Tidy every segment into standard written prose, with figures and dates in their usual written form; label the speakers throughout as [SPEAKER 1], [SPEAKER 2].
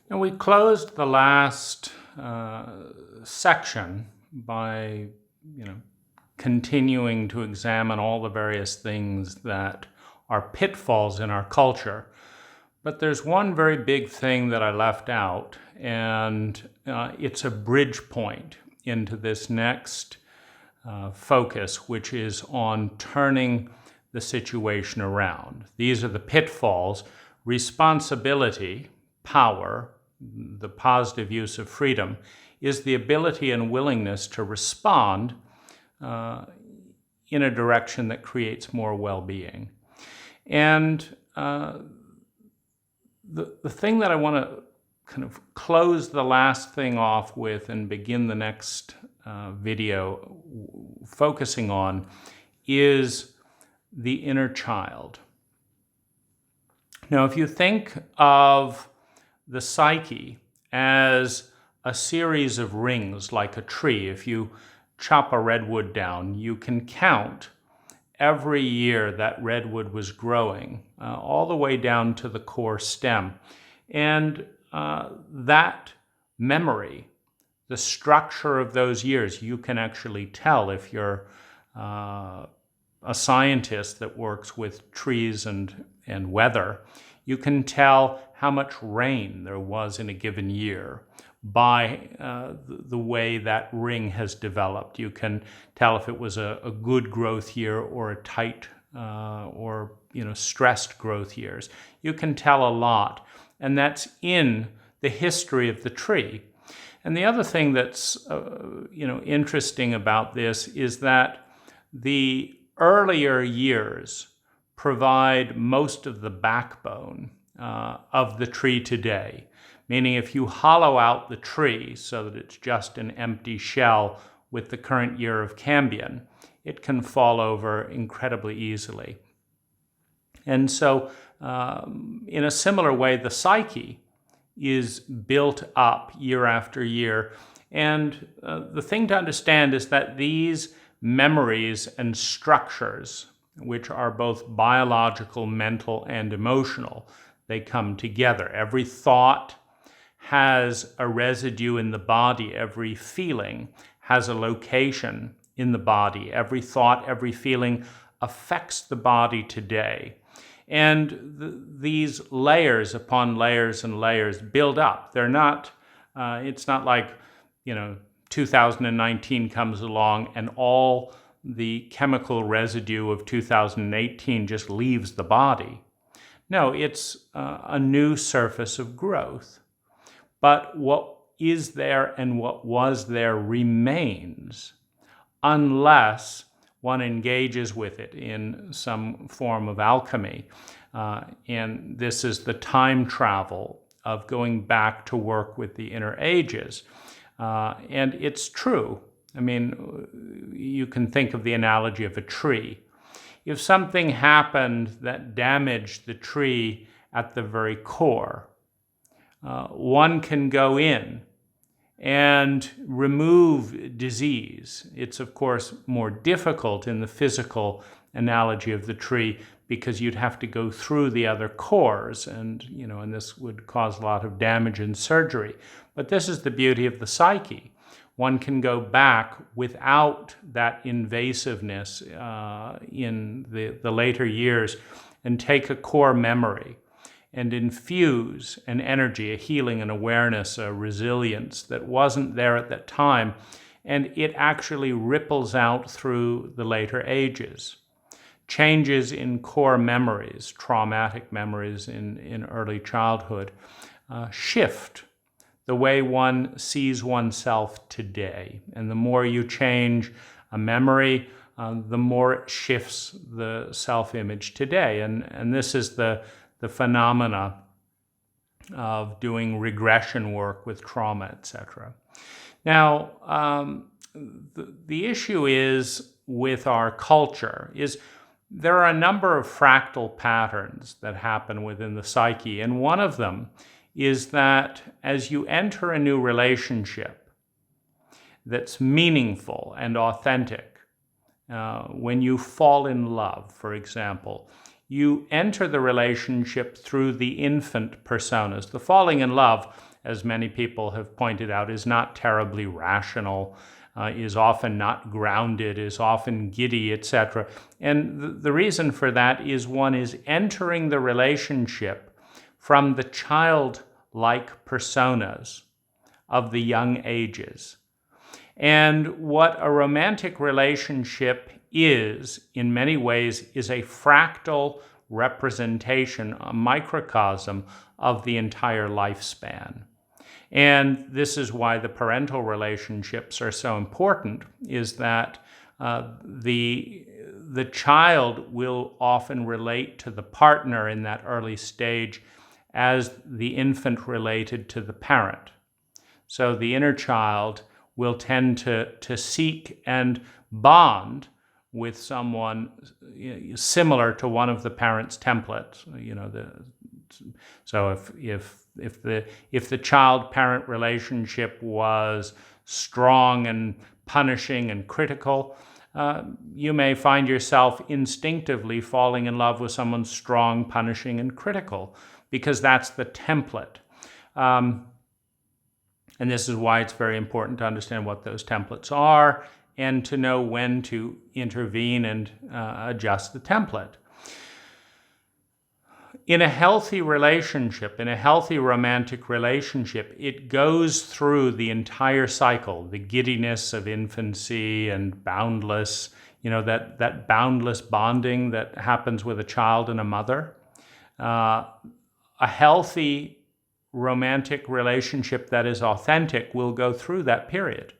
[SPEAKER 1] Now, we closed the last section by, continuing to examine all the various things that are pitfalls in our culture. But there's one very big thing that I left out, and it's a bridge point into this next focus, which is on turning the situation around. These are the pitfalls: responsibility, power, the positive use of freedom, is the ability and willingness to respond in a direction that creates more well-being. And the thing that I want to kind of close the last thing off with and begin the next video focusing on is the inner child. Now, if you think of the psyche as a series of rings like a tree, if you chop a redwood down, you can count every year that redwood was growing, all the way down to the core stem. And that memory, the structure of those years, you can actually tell if you're a scientist that works with trees and weather. You can tell how much rain there was in a given year by the way that ring has developed. You can tell if it was a good growth year or a tight or stressed growth years. You can tell a lot, and that's in the history of the tree. And the other thing that's interesting about this is that the earlier years provide most of the backbone of the tree today. Meaning, if you hollow out the tree so that it's just an empty shell with the current year of cambium, it can fall over incredibly easily. And so, in a similar way, the psyche is built up year after year. And the thing to understand is that these memories and structures, which are both biological, mental, and emotional, they come together. Every thought has a residue in the body. Every feeling has a location in the body. Every thought, every feeling affects the body today. And these layers upon layers and layers build up. They're not, it's not like, 2019 comes along and all the chemical residue of 2018 just leaves the body. No, it's a new surface of growth. But what is there and what was there remains unless one engages with it in some form of alchemy. And this is the time travel of going back to work with the inner ages. And it's true. I mean, you can think of the analogy of a tree. If something happened that damaged the tree at the very core, one can go in and remove disease. It's, of course, more difficult in the physical analogy of the tree because you'd have to go through the other cores and this would cause a lot of damage and surgery. But this is the beauty of the psyche. One can go back without that invasiveness in the later years and take a core memory and infuse an energy, a healing, an awareness, a resilience that wasn't there at that time, and it actually ripples out through the later ages. Changes in core memories, traumatic memories in early childhood, shift the way one sees oneself today. And the more you change a memory, the more it shifts the self-image today. And this is the phenomena of doing regression work with trauma, etc. Now, the issue is with our culture is there are a number of fractal patterns that happen within the psyche, and one of them is that as you enter a new relationship that's meaningful and authentic, when you fall in love, for example, you enter the relationship through the infant personas. The falling in love, as many people have pointed out, is not terribly rational, is often not grounded, is often giddy, etc. And the reason for that is one is entering the relationship from the childlike personas of the young ages. And what a romantic relationship is, in many ways, is a fractal representation, a microcosm of the entire lifespan. And this is why the parental relationships are so important, is that the child will often relate to the partner in that early stage as the infant related to the parent. So the inner child will tend to seek and bond with someone similar to one of the parents' templates. So if the child-parent relationship was strong and punishing and critical, you may find yourself instinctively falling in love with someone strong, punishing, and critical, because that's the template. And this is why it's very important to understand what those templates are and to know when to intervene and adjust the template. In a healthy relationship, in a healthy romantic relationship, it goes through the entire cycle, the giddiness of infancy and boundless, that boundless bonding that happens with a child and a mother. A healthy romantic relationship that is authentic will go through that period.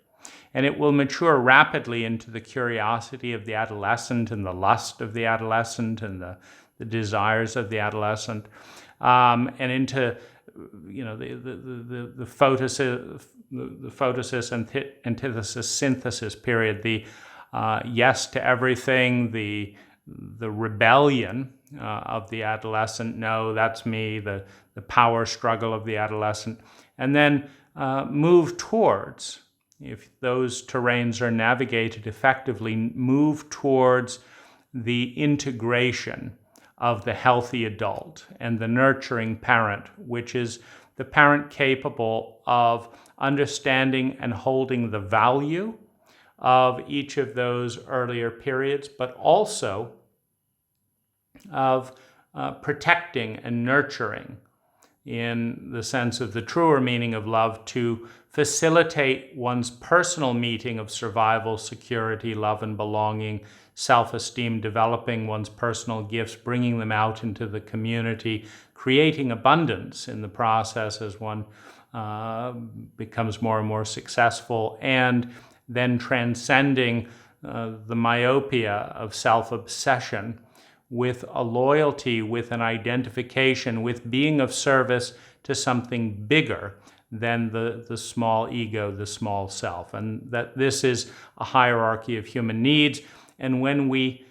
[SPEAKER 1] And it will mature rapidly into the curiosity of the adolescent and the lust of the adolescent and the desires of the adolescent, and into the photosis, antithesis, synthesis period, the yes to everything, the rebellion of the adolescent, no, that's me, the power struggle of the adolescent, and then move towards, if those terrains are navigated effectively, move towards the integration of the healthy adult and the nurturing parent, which is the parent capable of understanding and holding the value of each of those earlier periods, but also of protecting and nurturing, in the sense of the truer meaning of love, to facilitate one's personal meeting of survival, security, love and belonging, self-esteem, developing one's personal gifts, bringing them out into the community, creating abundance in the process as one becomes more and more successful, and then transcending the myopia of self-obsession with a loyalty, with an identification, with being of service to something bigger than the small ego, the small self. And that this is a hierarchy of human needs. And when we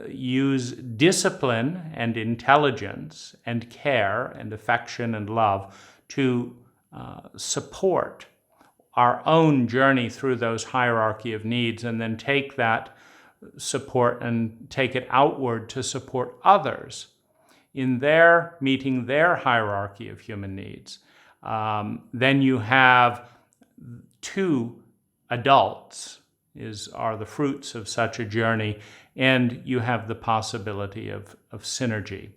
[SPEAKER 1] use discipline and intelligence and care and affection and love to support our own journey through those hierarchy of needs, and then take that support and take it outward to support others in their meeting their hierarchy of human needs, then you have two adults are the fruits of such a journey, and you have the possibility of synergy.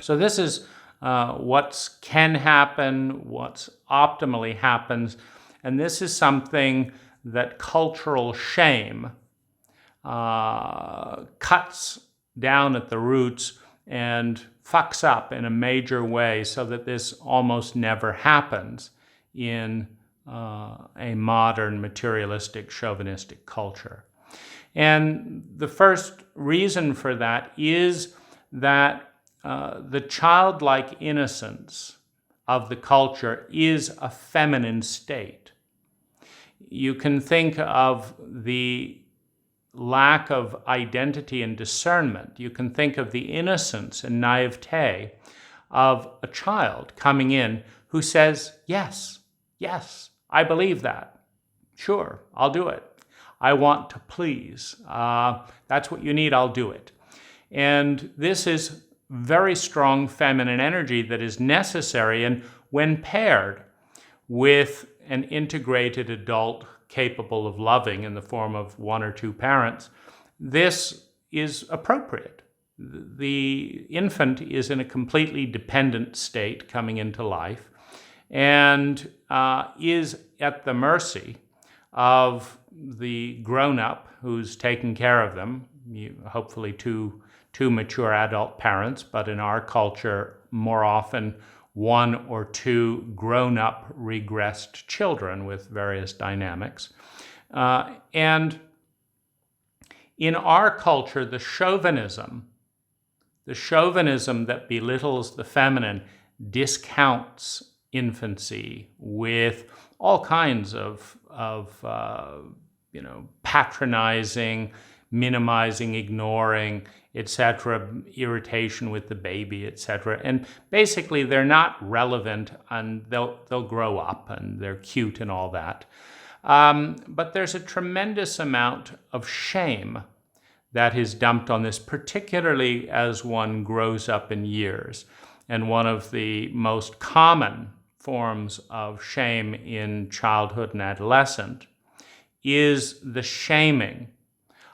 [SPEAKER 1] So this is what can happen, what's optimally happens, and this is something that cultural shame cuts down at the roots and fucks up in a major way, so that this almost never happens in a modern materialistic chauvinistic culture. And the first reason for that is that the childlike innocence of the culture is a feminine state. You can think of the lack of identity and discernment. You can think of the innocence and naivete of a child coming in who says, yes, I believe that. Sure, I'll do it. I want to please. That's what you need, I'll do it. And this is very strong feminine energy that is necessary, and when paired with an integrated adult capable of loving in the form of one or two parents, this is appropriate. The infant is in a completely dependent state coming into life and is at the mercy of the grown-up who's taking care of them, hopefully two mature adult parents, but in our culture, more often one or two grown-up regressed children with various dynamics. And in our culture, the chauvinism that belittles the feminine discounts infancy with all kinds of patronizing, minimizing, ignoring, etc., irritation with the baby, etc. And basically, they're not relevant, and they'll grow up, and they're cute and all that. But there's a tremendous amount of shame that is dumped on this, particularly as one grows up in years. And one of the most common forms of shame in childhood and adolescence is the shaming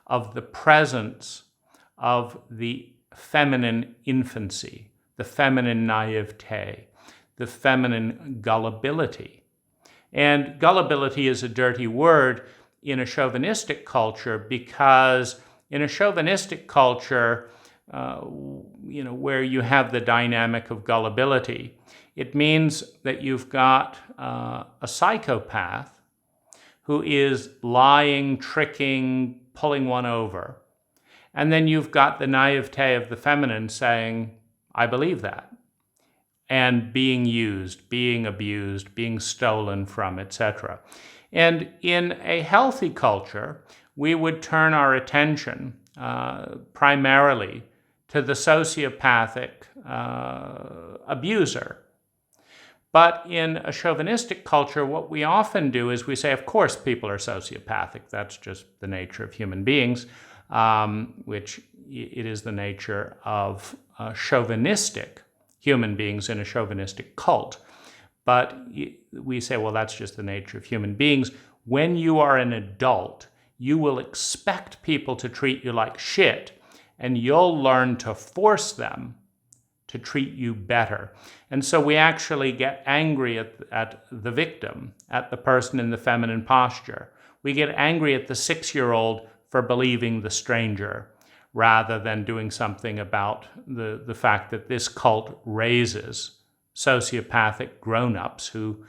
[SPEAKER 1] of the presence of the feminine infancy, the feminine naivete, the feminine gullibility. And gullibility is a dirty word in a chauvinistic culture, because in a chauvinistic culture, where you have the dynamic of gullibility, it means that you've got a psychopath who is lying, tricking, pulling one over. And then you've got the naivete of the feminine saying, I believe that, and being used, being abused, being stolen from, etc. And in a healthy culture, we would turn our attention primarily to the sociopathic abuser. But in a chauvinistic culture, what we often do is we say, of course, people are sociopathic. That's just the nature of human beings, which it is the nature of chauvinistic human beings in a chauvinistic cult. But we say, well, that's just the nature of human beings. When you are an adult, you will expect people to treat you like shit, and you'll learn to force them to treat you better. And so we actually get angry at the victim, at the person in the feminine posture. We get angry at the 6-year-old for believing the stranger, rather than doing something about the fact that this cult raises sociopathic grown-ups who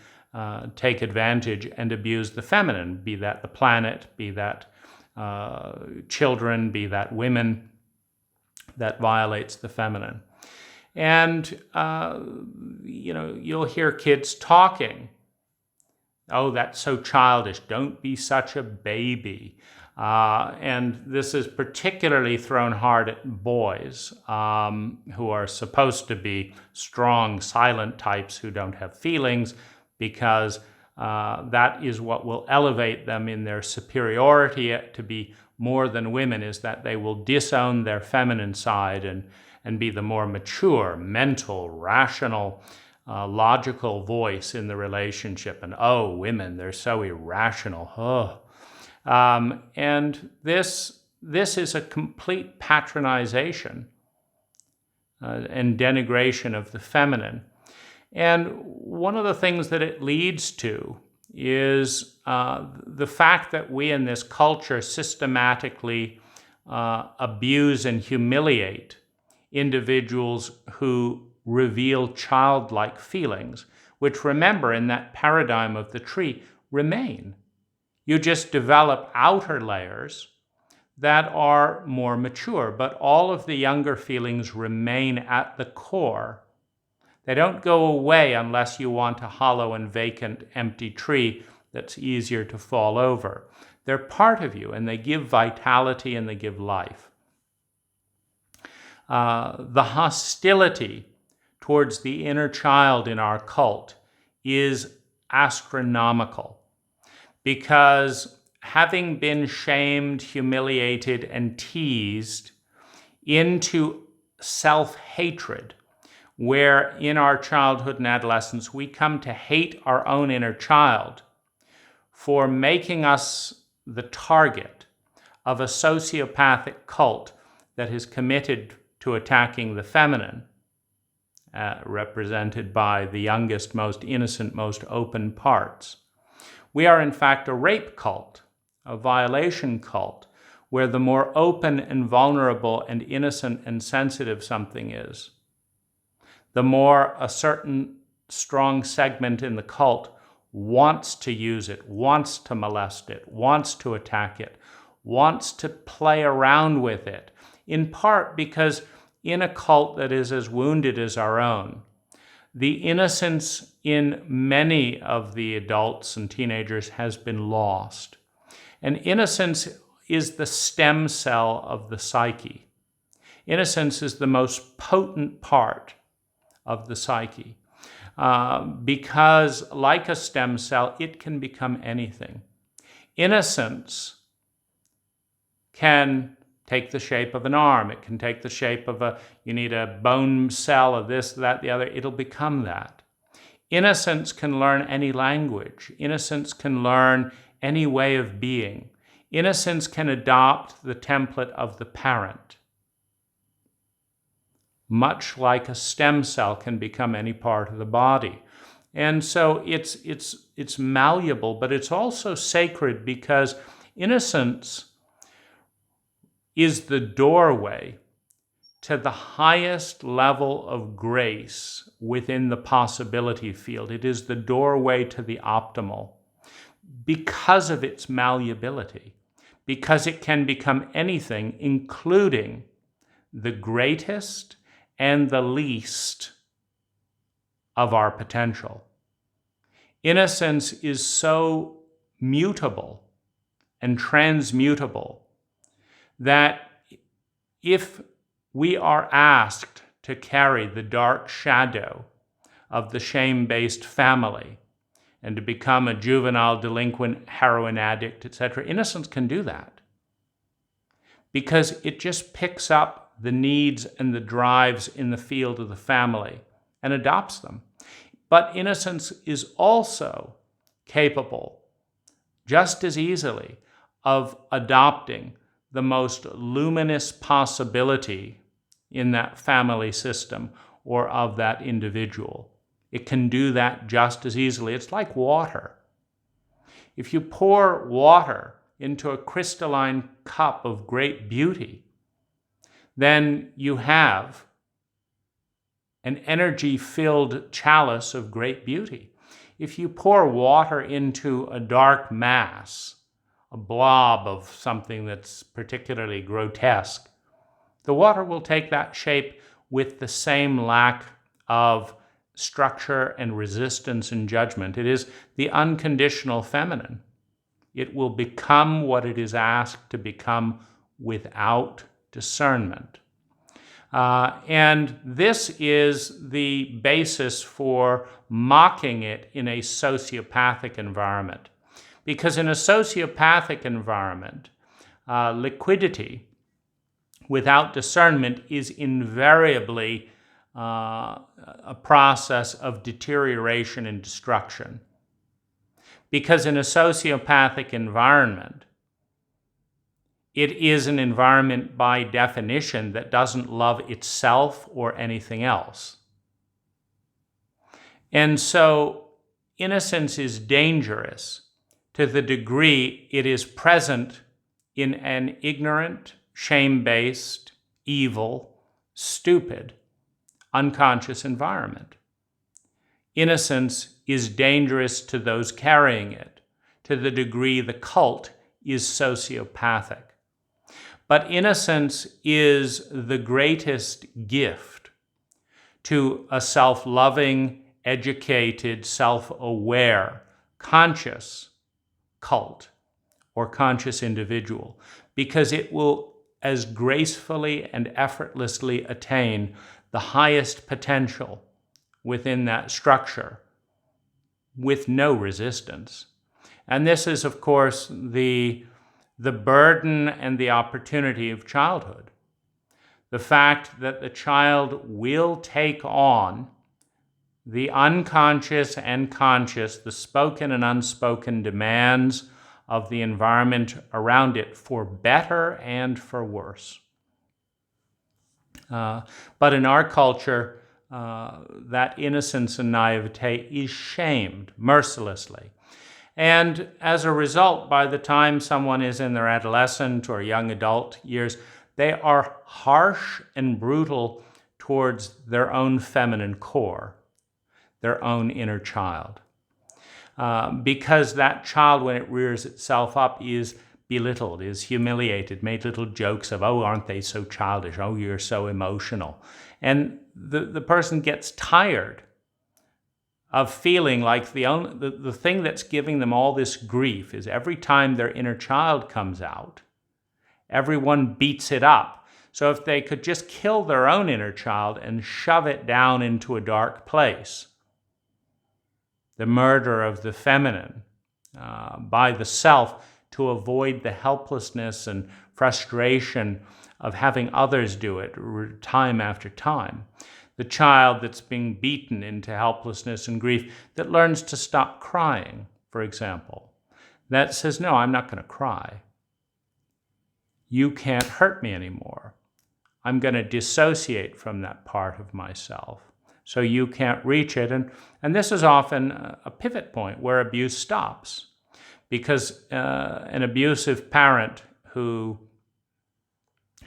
[SPEAKER 1] take advantage and abuse the feminine, be that the planet, be that children, be that women, that violates the feminine. And, you'll hear kids talking. Oh, that's so childish. Don't be such a baby. And this is particularly thrown hard at boys who are supposed to be strong, silent types who don't have feelings, because that is what will elevate them in their superiority to be more than women, is that they will disown their feminine side and be the more mature, mental, rational, logical voice in the relationship. And oh, women, they're so irrational. Oh. And this is a complete patronization and denigration of the feminine. And one of the things that it leads to is the fact that we in this culture systematically abuse and humiliate individuals who reveal childlike feelings, which, remember, in that paradigm of the tree, remain. You just develop outer layers that are more mature, but all of the younger feelings remain at the core. They don't go away unless you want a hollow and vacant, empty tree that's easier to fall over. They're part of you, and they give vitality and they give life. The hostility towards the inner child in our cult is astronomical, because having been shamed, humiliated, and teased into self-hatred, where in our childhood and adolescence we come to hate our own inner child for making us the target of a sociopathic cult that is committed to attacking the feminine, represented by the youngest, most innocent, most open parts. We are in fact a rape cult, a violation cult, where the more open and vulnerable and innocent and sensitive something is, the more a certain strong segment in the cult wants to use it, wants to molest it, wants to attack it, wants to play around with it, in part because in a cult that is as wounded as our own, the innocence in many of the adults and teenagers has been lost. And innocence is the stem cell of the psyche. Innocence is the most potent part of the psyche because, like a stem cell, it can become anything. Innocence can take the shape of an arm. It can take the shape of you need a bone cell of this, that, the other. It'll become that. Innocence can learn any language. Innocence can learn any way of being. Innocence can adopt the template of the parent, much like a stem cell can become any part of the body. And so it's malleable, but it's also sacred because innocence is the doorway to the highest level of grace within the possibility field. It is the doorway to the optimal because of its malleability, because it can become anything, including the greatest and the least of our potential. Innocence is so mutable and transmutable that if we are asked to carry the dark shadow of the shame-based family and to become a juvenile delinquent, heroin addict, etc., innocence can do that because it just picks up the needs and the drives in the field of the family and adopts them. But innocence is also capable, just as easily, of adopting the most luminous possibility in that family system or of that individual. It can do that just as easily. It's like water. If you pour water into a crystalline cup of great beauty, then you have an energy-filled chalice of great beauty. If you pour water into a dark mass, a blob of something that's particularly grotesque, the water will take that shape with the same lack of structure and resistance and judgment. It is the unconditional feminine. It will become what it is asked to become without discernment. And this is the basis for mocking it in a sociopathic environment. Because in a sociopathic environment, liquidity without discernment is invariably a process of deterioration and destruction. Because in a sociopathic environment, it is an environment by definition that doesn't love itself or anything else. And so innocence is dangerous to the degree it is present in an ignorant, shame-based, evil, stupid, unconscious environment. Innocence is dangerous to those carrying it, to the degree the cult is sociopathic. But innocence is the greatest gift to a self-loving, educated, self-aware, conscious cult or conscious individual, because it will as gracefully and effortlessly attain the highest potential within that structure with no resistance. And this is, of course, the burden and the opportunity of childhood. The fact that the child will take on the unconscious and conscious, the spoken and unspoken demands of the environment around it, for better and for worse. But in our culture, that innocence and naivete is shamed mercilessly. And as a result, by the time someone is in their adolescent or young adult years, they are harsh and brutal towards their own feminine core, their own inner child. Because that child, when it rears itself up, is belittled, is humiliated, made little jokes of, oh, aren't they so childish? Oh, you're so emotional. And the person gets tired of feeling like the thing that's giving them all this grief is every time their inner child comes out, everyone beats it up. So if they could just kill their own inner child and shove it down into a dark place, the murder of the feminine by the self, to avoid the helplessness and frustration of having others do it time after time. The child that's being beaten into helplessness and grief, that learns to stop crying, for example, that says, no, I'm not going to cry. You can't hurt me anymore. I'm going to dissociate from that part of myself, so you can't reach it. And this is often a pivot point where abuse stops, because an abusive parent who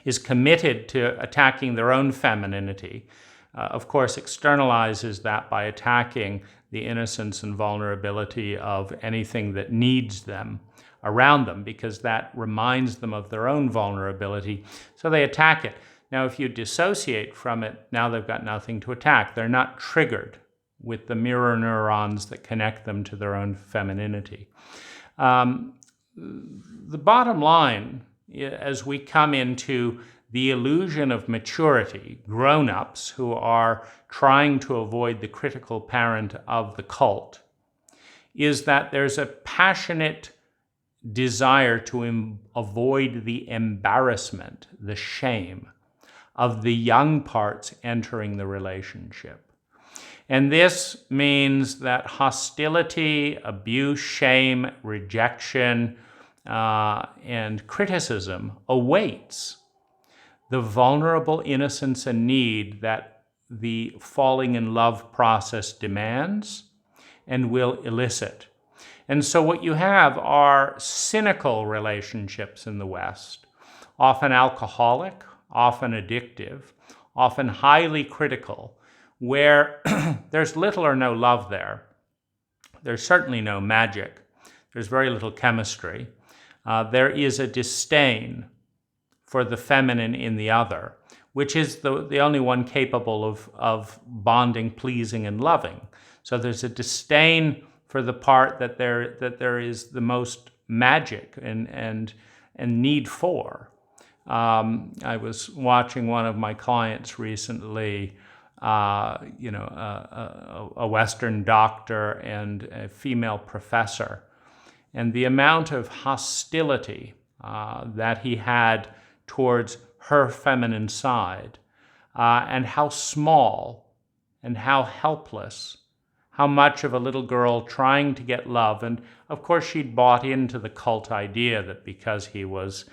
[SPEAKER 1] is committed to attacking their own femininity, of course, externalizes that by attacking the innocence and vulnerability of anything that needs them around them, because that reminds them of their own vulnerability. So they attack it. Now, if you dissociate from it, now they've got nothing to attack. They're not triggered with the mirror neurons that connect them to their own femininity. The bottom line, as we come into the illusion of maturity, grown-ups who are trying to avoid the critical parent of the cult, is that there's a passionate desire to avoid the embarrassment, the shame of the young parts entering the relationship. And this means that hostility, abuse, shame, rejection, and criticism awaits the vulnerable innocence and need that the falling in love process demands and will elicit. And so what you have are cynical relationships in the West, often alcoholic, often addictive, often highly critical, where there's little or no love there. There's certainly no magic. There's very little chemistry. There is a disdain for the feminine in the other, which is the only one capable of bonding, pleasing, and loving. So there's a disdain for the part that there is the most magic and need for. I was watching one of my clients recently, a Western doctor and a female professor, and the amount of hostility that he had towards her feminine side, and how small and how helpless, how much of a little girl trying to get love. And of course she'd bought into the cult idea that because he was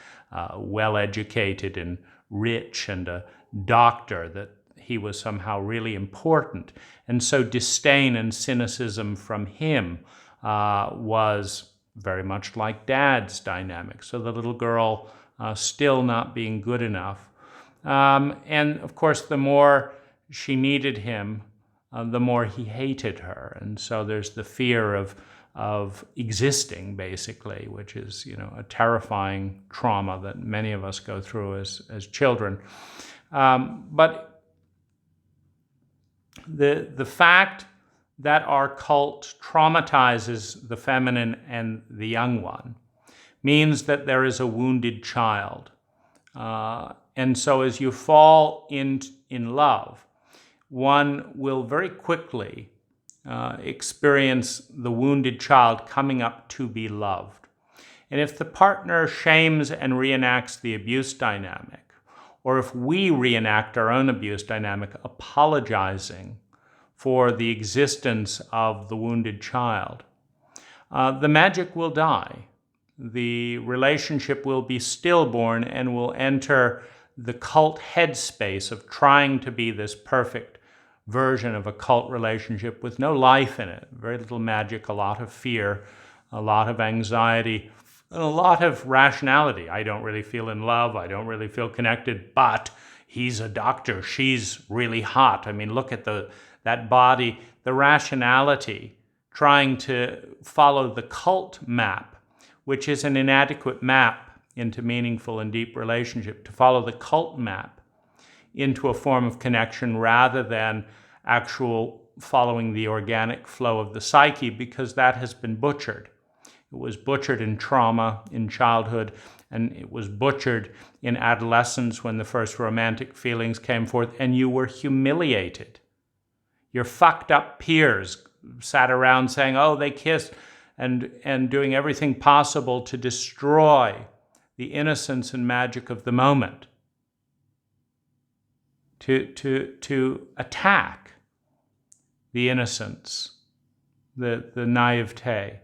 [SPEAKER 1] well-educated and rich and a doctor, that he was somehow really important. And so disdain and cynicism from him was very much like Dad's dynamic. So the little girl still not being good enough. And of course, the more she needed him, the more he hated her. And so there's the fear of existing, basically, which is, a terrifying trauma that many of us go through as children. But the fact that our cult traumatizes the feminine and the young one means that there is a wounded child. And so as you fall in love, one will very quickly experience the wounded child coming up to be loved. And if the partner shames and reenacts the abuse dynamic, or if we reenact our own abuse dynamic, apologizing for the existence of the wounded child, the magic will die. The relationship will be stillborn and will enter the cult headspace of trying to be this perfect version of a cult relationship with no life in it, very little magic, a lot of fear, a lot of anxiety, and a lot of rationality. I don't really feel in love, I don't really feel connected, but he's a doctor, she's really hot. I mean, look at that body, the rationality, trying to follow the cult map, which is an inadequate map into meaningful and deep relationship, to follow the cult map into a form of connection rather than actual following the organic flow of the psyche, because that has been butchered. It was butchered in trauma in childhood, and it was butchered in adolescence when the first romantic feelings came forth, and you were humiliated. Your fucked up peers sat around saying, oh, they kissed, and doing everything possible to destroy the innocence and magic of the moment, to attack the innocence, the naivete,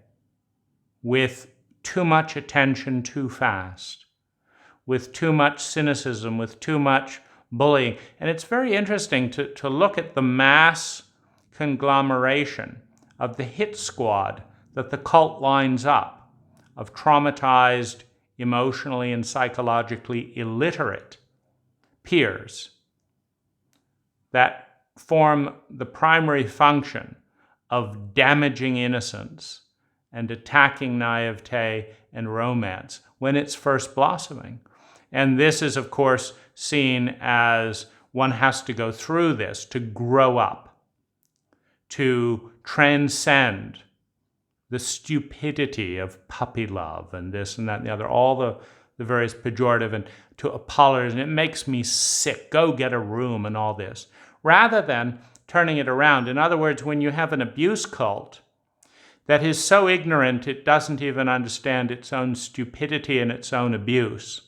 [SPEAKER 1] with too much attention too fast, with too much cynicism, with too much bullying. And it's very interesting to look at the mass conglomeration of the hit squad that the cult lines up, of traumatized, emotionally and psychologically illiterate peers that form the primary function of damaging innocence and attacking naivete and romance when it's first blossoming. And this is, of course, seen as one has to go through this to grow up, to transcend the stupidity of puppy love and this and that and the other, all the various pejorative, and to apologize, and it makes me sick, go get a room and all this, rather than turning it around. In other words, when you have an abuse cult that is so ignorant it doesn't even understand its own stupidity and its own abuse,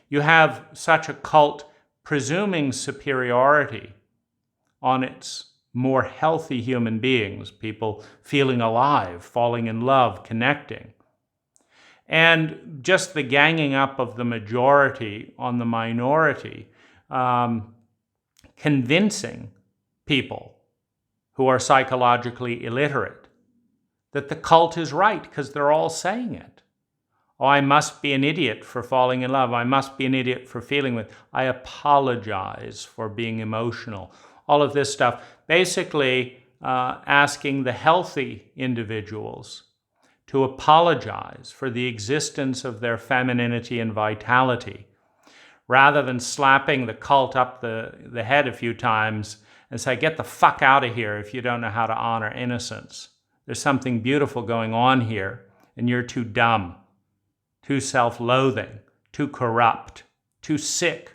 [SPEAKER 1] you have such a cult presuming superiority on its more healthy human beings, people feeling alive, falling in love, connecting. And just the ganging up of the majority on the minority, convincing people who are psychologically illiterate that the cult is right because they're all saying it. Oh, I must be an idiot for falling in love. I must be an idiot for feeling with. I apologize for being emotional. All of this stuff, basically asking the healthy individuals to apologize for the existence of their femininity and vitality, rather than slapping the cult up the head a few times and say, get the fuck out of here if you don't know how to honor innocence. There's something beautiful going on here, and you're too dumb, too self-loathing, too corrupt, too sick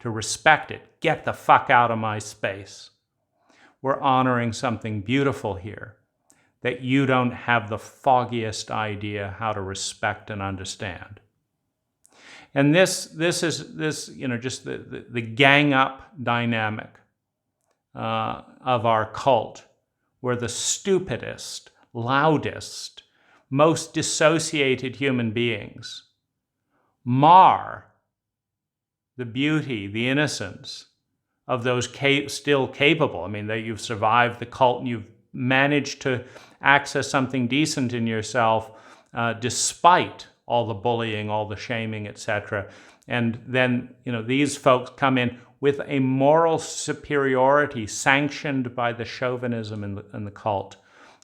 [SPEAKER 1] to respect it. Get the fuck out of my space. We're honoring something beautiful here that you don't have the foggiest idea how to respect and understand. And this is you know, just the gang up dynamic of our cult, where the stupidest, loudest, most dissociated human beings mar the beauty, the innocence of those still capable. I mean, that you've survived the cult and you've managed to access something decent in yourself despite all the bullying, all the shaming, etc. And then, you know, these folks come in with a moral superiority sanctioned by the chauvinism in the cult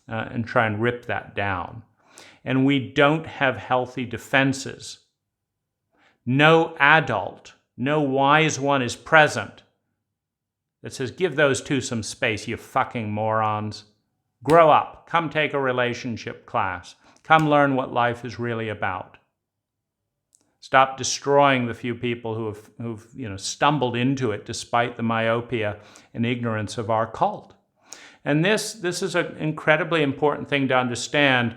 [SPEAKER 1] and try and rip that down. And we don't have healthy defenses. No adult, no wise one is present that says, give those two some space, you fucking morons. Grow up. Come take a relationship class. Come learn what life is really about. Stop destroying the few people who've stumbled into it despite the myopia and ignorance of our cult. And this is an incredibly important thing to understand,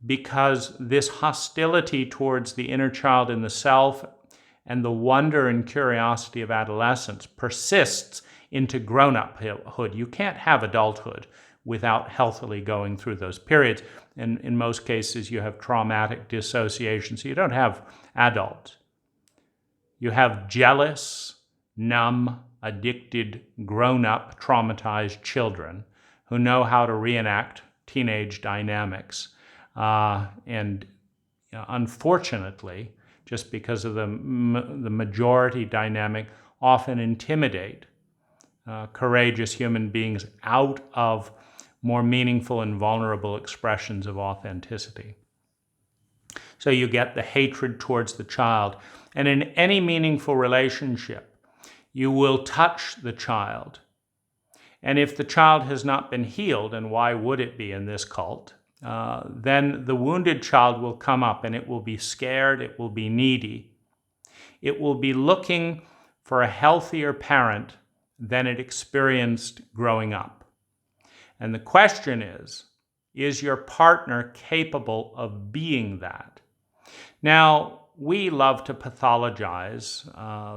[SPEAKER 1] because this hostility towards the inner child in the self and the wonder and curiosity of adolescence persists into grown-uphood. You can't have adulthood without healthily going through those periods. And in most cases, you have traumatic dissociation, so you don't have adults. You have jealous, numb, addicted, grown-up, traumatized children who know how to reenact teenage dynamics. Unfortunately, just because of the majority dynamic, often intimidate courageous human beings out of more meaningful and vulnerable expressions of authenticity. So you get the hatred towards the child. And in any meaningful relationship, you will touch the child. And if the child has not been healed, and why would it be in this cult, then the wounded child will come up, and it will be scared, it will be needy. It will be looking for a healthier parent than it experienced growing up. And the question is your partner capable of being that? Now, we love to pathologize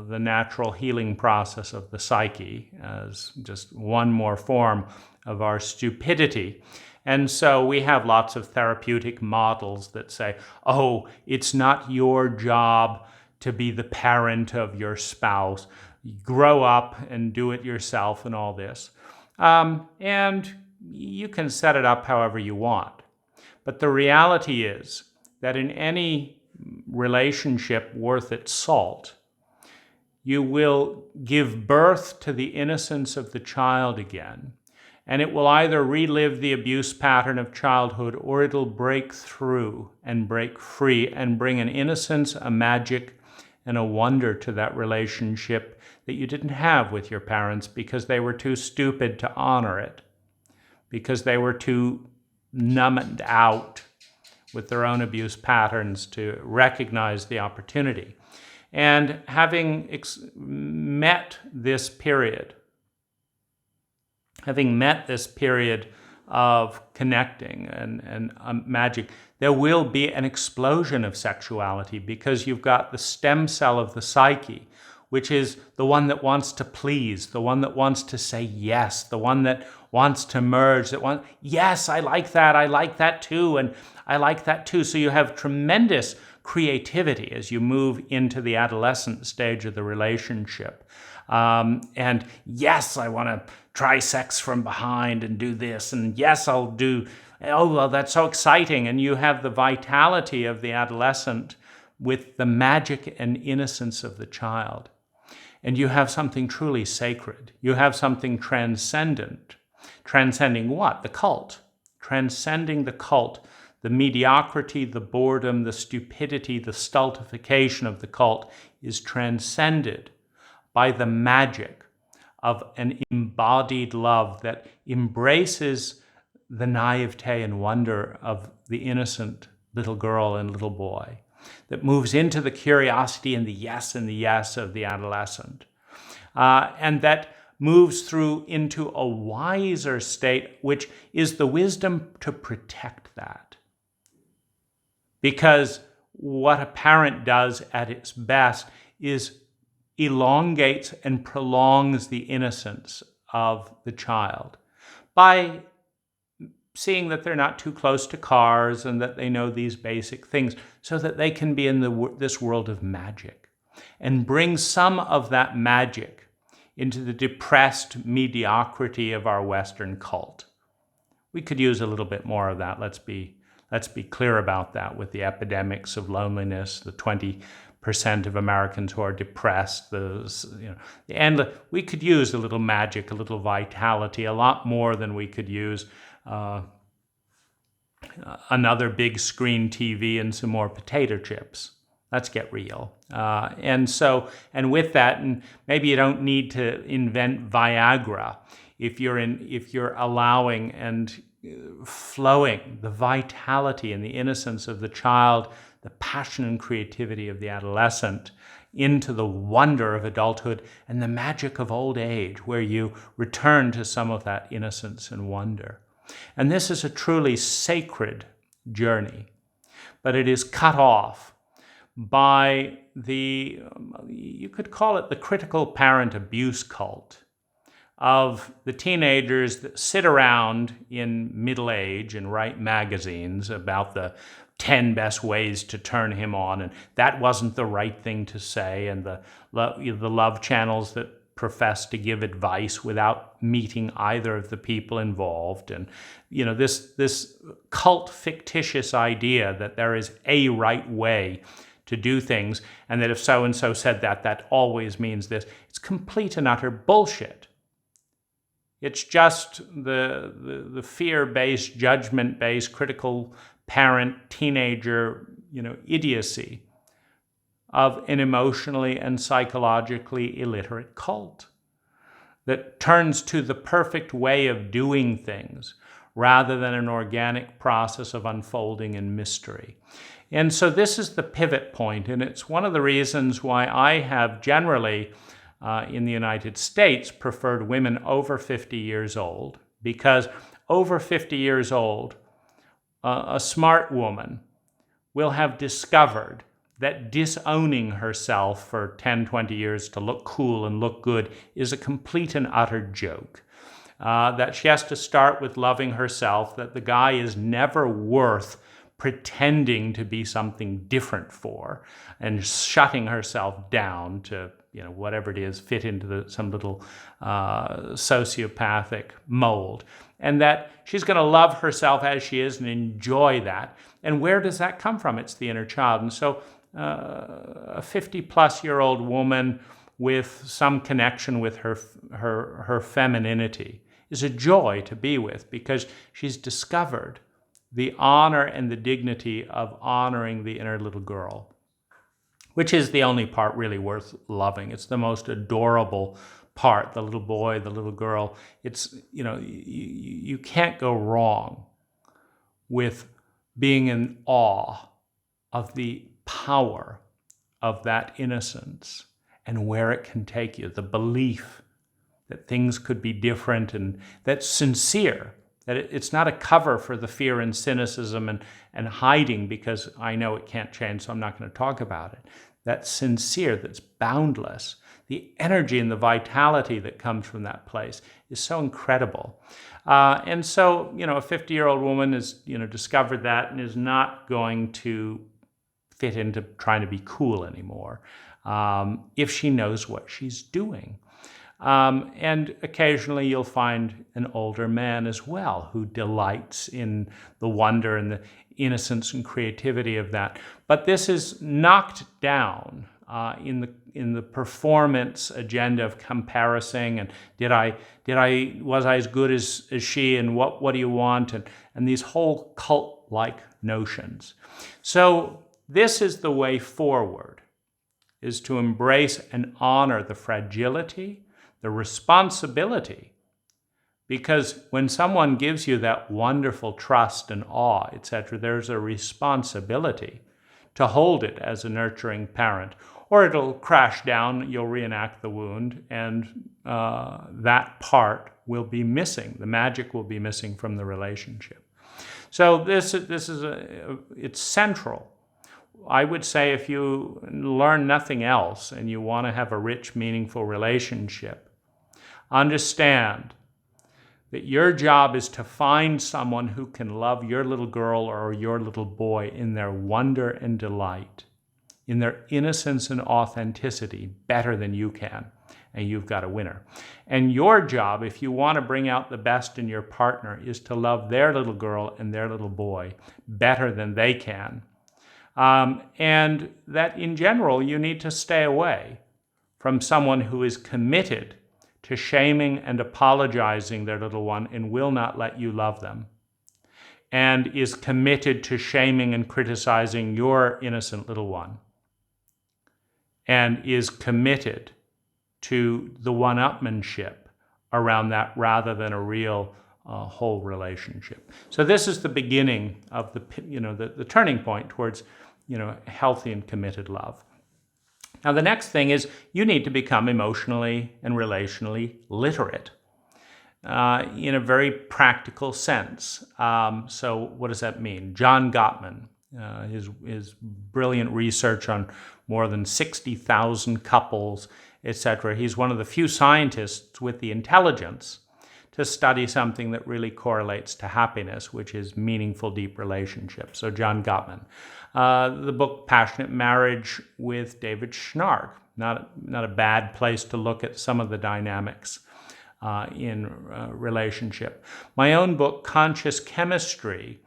[SPEAKER 1] the natural healing process of the psyche as just one more form of our stupidity. And so we have lots of therapeutic models that say, oh, it's not your job to be the parent of your spouse. Grow up and do it yourself and all this. And you can set it up however you want. But the reality is that in any relationship worth its salt, you will give birth to the innocence of the child again, and it will either relive the abuse pattern of childhood, or it'll break through and break free and bring an innocence, a magic, and a wonder to that relationship that you didn't have with your parents because they were too stupid to honor it, because they were too numbed out with their own abuse patterns to recognize the opportunity. And having met this period of connecting and magic, there will be an explosion of sexuality, because you've got the stem cell of the psyche, which is the one that wants to please, the one that wants to say yes, the one that wants to merge, yes, I like that too, and I like that too. So you have tremendous creativity as you move into the adolescent stage of the relationship. And yes, I want to try sex from behind and do this, and yes, I'll do, oh, well, that's so exciting. And you have the vitality of the adolescent with the magic and innocence of the child. And you have something truly sacred. You have something transcendent. Transcending what? The cult. Transcending the cult. The mediocrity, the boredom, the stupidity, the stultification of the cult is transcended by the magic of an embodied love that embraces the naivete and wonder of the innocent little girl and little boy, that moves into the curiosity and the yes of the adolescent, and that moves through into a wiser state, which is the wisdom to protect that. Because what a parent does at its best is elongates and prolongs the innocence of the child by seeing that they're not too close to cars and that they know these basic things, so that they can be in this world of magic, and bring some of that magic into the depressed mediocrity of our Western cult. We could use a little bit more of that. Let's be clear about that, with the epidemics of loneliness, the 20% of Americans who are depressed, and we could use a little magic, a little vitality, a lot more than we could use another big screen TV and some more potato chips. Let's get real. And with that, and maybe you don't need to invent Viagra if you're allowing and flowing the vitality and the innocence of the child, the passion and creativity of the adolescent into the wonder of adulthood and the magic of old age, where you return to some of that innocence and wonder. And this is a truly sacred journey, but it is cut off by you could call it the critical parent abuse cult of the teenagers that sit around in middle age and write magazines about the 10 best ways to turn him on, and that wasn't the right thing to say, and the love channels that profess to give advice without meeting either of the people involved, and this cult fictitious idea that there is a right way to do things, and that if so-and-so said that, that always means this. It's complete and utter bullshit. It's just the fear-based, judgment-based, critical parent, teenager, idiocy of an emotionally and psychologically illiterate cult that turns to the perfect way of doing things rather than an organic process of unfolding and mystery. And so this is the pivot point, and it's one of the reasons why I have generally, in the United States, preferred women over 50 years old, because over 50 years old, a smart woman will have discovered that disowning herself for 10, 20 years to look cool and look good is a complete and utter joke. That she has to start with loving herself, that the guy is never worth pretending to be something different for, and shutting herself down to, whatever it is, fit into some little sociopathic mold. And that she's going to love herself as she is and enjoy that. And where does that come from? It's the inner child. And so a 50-plus-year-old woman with some connection with her femininity is a joy to be with, because she's discovered the honor and the dignity of honoring the inner little girl, which is the only part really worth loving. It's the most adorable part, the little boy, the little girl. It's, you can't go wrong with being in awe of the power of that innocence and where it can take you, the belief that things could be different, and that's sincere, that it's not a cover for the fear and cynicism and hiding because I know it can't change, so I'm not going to talk about it. That's sincere, that's boundless. The energy and the vitality that comes from that place is so incredible. And so, a 50-year-old woman has, discovered that and is not going to fit into trying to be cool anymore if she knows what she's doing. And occasionally you'll find an older man as well who delights in the wonder and the innocence and creativity of that. But this is knocked down in the performance agenda of comparison, and was I as good as she, and what do you want, and these whole cult-like notions. So this is the way forward, is to embrace and honor the fragility, the responsibility, because when someone gives you that wonderful trust and awe, etc., there's a responsibility to hold it as a nurturing parent, or it'll crash down, you'll reenact the wound, and that part will be missing. The magic will be missing from the relationship. So it's central. I would say if you learn nothing else and you want to have a rich, meaningful relationship, understand that your job is to find someone who can love your little girl or your little boy in their wonder and delight, in their innocence and authenticity better than you can, and you've got a winner. And your job, if you want to bring out the best in your partner, is to love their little girl and their little boy better than they can. And that in general, you need to stay away from someone who is committed to shaming and apologizing their little one and will not let you love them, and is committed to shaming and criticizing your innocent little one, and is committed to the one-upmanship around that rather than a real whole relationship. So this is the beginning of the turning point towards healthy and committed love. Now, the next thing is you need to become emotionally and relationally literate in a very practical sense. So what does that mean? John Gottman, his brilliant research on more than 60,000 couples, etc. He's one of the few scientists with the intelligence to study something that really correlates to happiness, which is meaningful, deep relationships. So John Gottman. The book Passionate Marriage with David Schnarch. Not a bad place to look at some of the dynamics in relationship. My own book, Conscious Chemistry,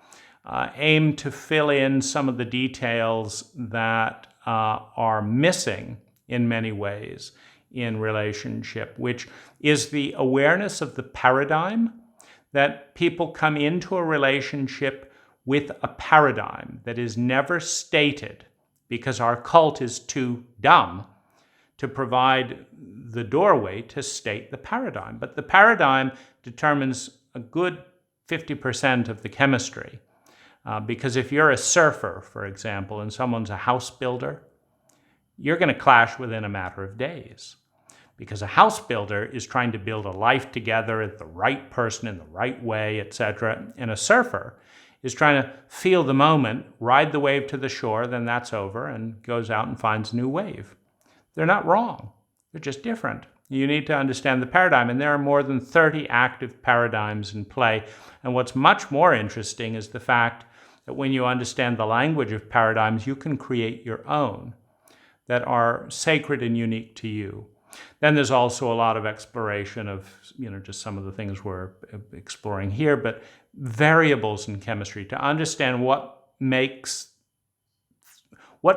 [SPEAKER 1] aimed to fill in some of the details that are missing in many ways in relationship, which is the awareness of the paradigm that people come into a relationship with a paradigm that is never stated because our cult is too dumb to provide the doorway to state the paradigm. But the paradigm determines a good 50% of the chemistry. Because if you're a surfer, for example, and someone's a house builder, you're going to clash within a matter of days. Because a house builder is trying to build a life together at the right person in the right way, etc. And a surfer is trying to feel the moment, ride the wave to the shore, then that's over, and goes out and finds a new wave. They're not wrong. They're just different. You need to understand the paradigm, and there are more than 30 active paradigms in play. And what's much more interesting is the fact that when you understand the language of paradigms, you can create your own that are sacred and unique to you. Then there's also a lot of exploration of, just some of the things we're exploring here, but variables in chemistry to understand what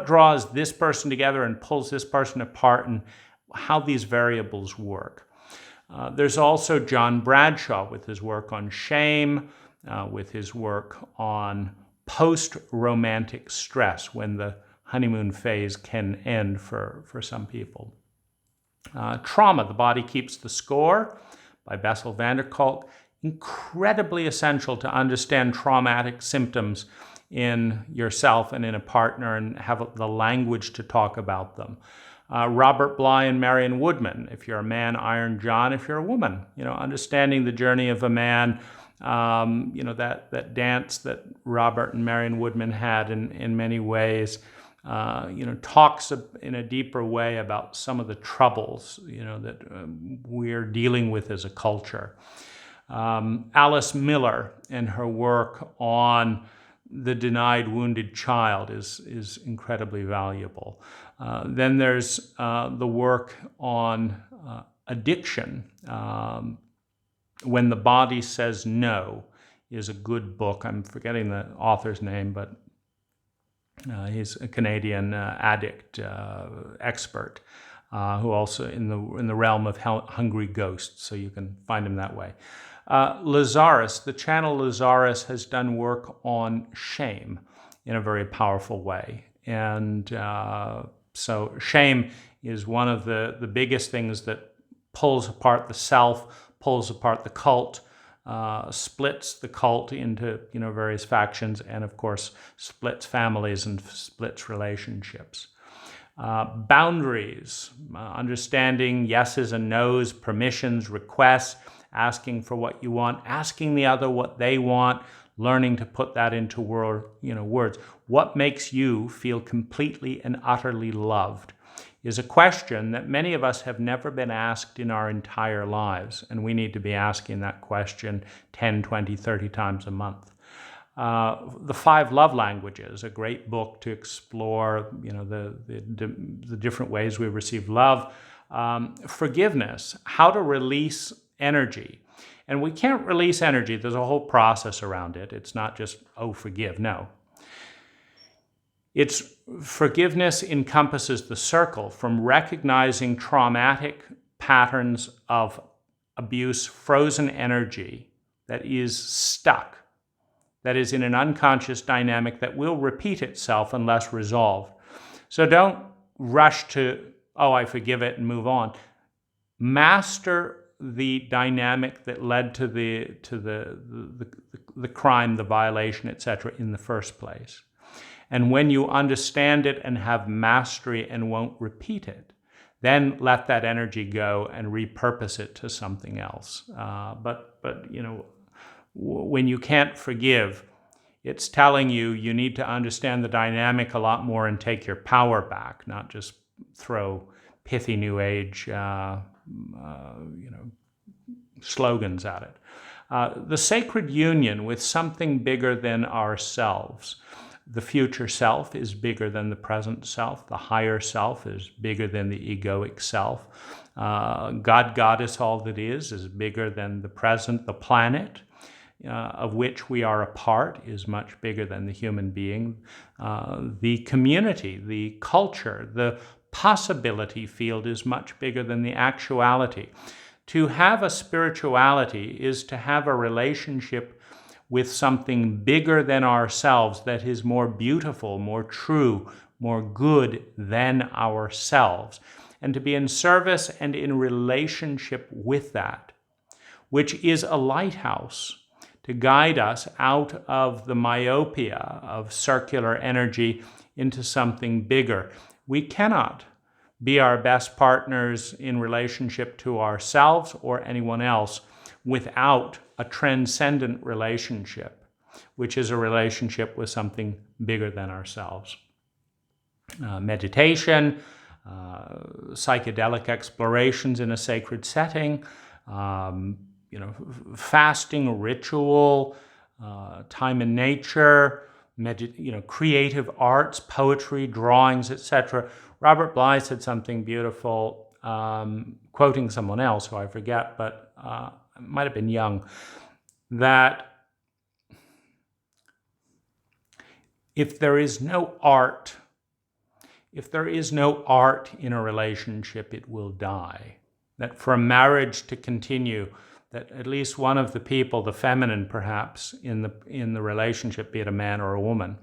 [SPEAKER 1] draws this person together and pulls this person apart, and how these variables work. There's also John Bradshaw with his work on shame, with his work on post-romantic stress, when the honeymoon phase can end for some people. Trauma, The Body Keeps the Score by Bessel van der Kolk. Incredibly essential to understand traumatic symptoms in yourself and in a partner and have the language to talk about them. Robert Bly and Marion Woodman, If You're a Man, Iron John. If You're a Woman, understanding the journey of a man, that dance that Robert and Marion Woodman had in many ways, talks in a deeper way about some of the troubles, that we're dealing with as a culture. Alice Miller and her work on the denied wounded child is incredibly valuable. Then there's the work on addiction. When the Body Says No is a good book. I'm forgetting the author's name, but he's a Canadian addict expert who also in the realm of Hungry Ghosts, so you can find him that way. Lazarus, the channel Lazarus, has done work on shame in a very powerful way. And so shame is one of the biggest things that pulls apart the self, pulls apart the cult, splits the cult into various factions, and of course splits families and splits relationships. Boundaries, understanding yeses and nos, permissions, requests, asking for what you want, asking the other what they want, learning to put that into words. What makes you feel completely and utterly loved is a question that many of us have never been asked in our entire lives, and we need to be asking that question 10, 20, 30 times a month. The 5 Love Languages, a great book to explore the different ways we receive love. Forgiveness, how to release energy. And we can't release energy. There's a whole process around it. It's not just, forgive. No. Forgiveness encompasses the circle from recognizing traumatic patterns of abuse, frozen energy that is stuck, that is in an unconscious dynamic that will repeat itself unless resolved. So don't rush to, I forgive it and move on. Master the dynamic that led to the crime, the violation, etc. in the first place. And when you understand it and have mastery and won't repeat it, then let that energy go and repurpose it to something else. But when you can't forgive, it's telling you you need to understand the dynamic a lot more and take your power back, not just throw pithy New Age slogans at it. The sacred union with something bigger than ourselves. The future self is bigger than the present self. The higher self is bigger than the egoic self. God, Goddess, all that is bigger than the present. The planet, of which we are a part, is much bigger than the human being. The community, the culture, the possibility field is much bigger than the actuality. To have a spirituality is to have a relationship with something bigger than ourselves that is more beautiful, more true, more good than ourselves, and to be in service and in relationship with that, which is a lighthouse to guide us out of the myopia of circular energy into something bigger. We cannot be our best partners in relationship to ourselves or anyone else without a transcendent relationship, which is a relationship with something bigger than ourselves. Meditation, psychedelic explorations in a sacred setting, fasting, ritual, time in nature, creative arts, poetry, drawings, etc. Robert Bly said something beautiful, quoting someone else who I forget, but it might have been Jung, that if there is no art in a relationship, it will die. That for a marriage to continue, that at least one of the people, the feminine perhaps, in the relationship, be it a man or a woman,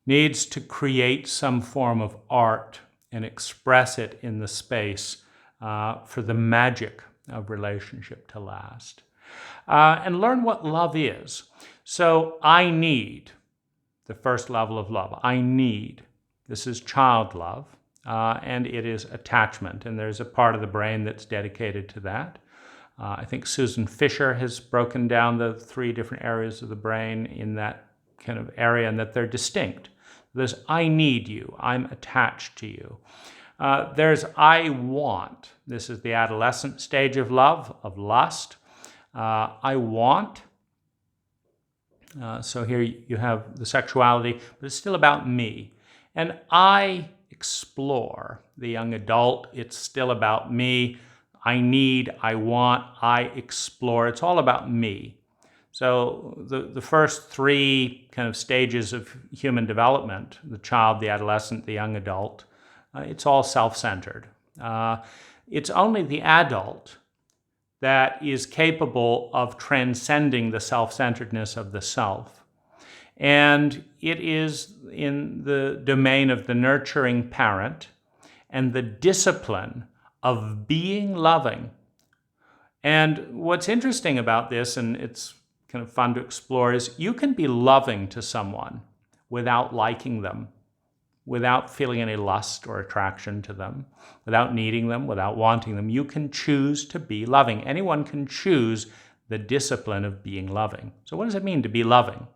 [SPEAKER 1] needs to create some form of art and express it in the space for the magic of relationship to last. And learn what love is. So I need, the first level of love, I need. This is child love, and it is attachment. And there's a part of the brain that's dedicated to that. I think Susan Fisher has broken down the 3 different areas of the brain in that kind of area, and that they're distinct. There's I need you, I'm attached to you. There's I want. This is the adolescent stage of love, of lust. I want. So here you have the sexuality, but it's still about me. And I explore, the young adult, it's still about me. I need, I want, I explore. It's all about me. So the first 3 kind of stages of human development, the child, the adolescent, the young adult, it's all self-centered. It's only the adult that is capable of transcending the self-centeredness of the self. And it is in the domain of the nurturing parent and the discipline of being loving. And what's interesting about this, and it's kind of fun to explore, is you can be loving to someone without liking them, without feeling any lust or attraction to them, without needing them, without wanting them. You can choose to be loving. Anyone can choose the discipline of being loving. So what does it mean to be loving?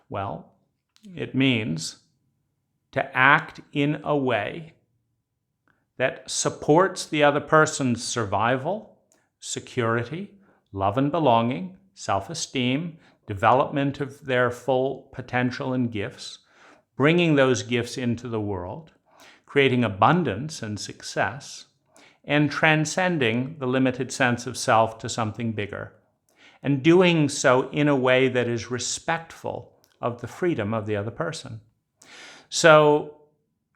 [SPEAKER 1] Well, it means to act in a way that supports the other person's survival, security, love and belonging, self-esteem, development of their full potential and gifts, bringing those gifts into the world, creating abundance and success, and transcending the limited sense of self to something bigger, and doing so in a way that is respectful of the freedom of the other person. So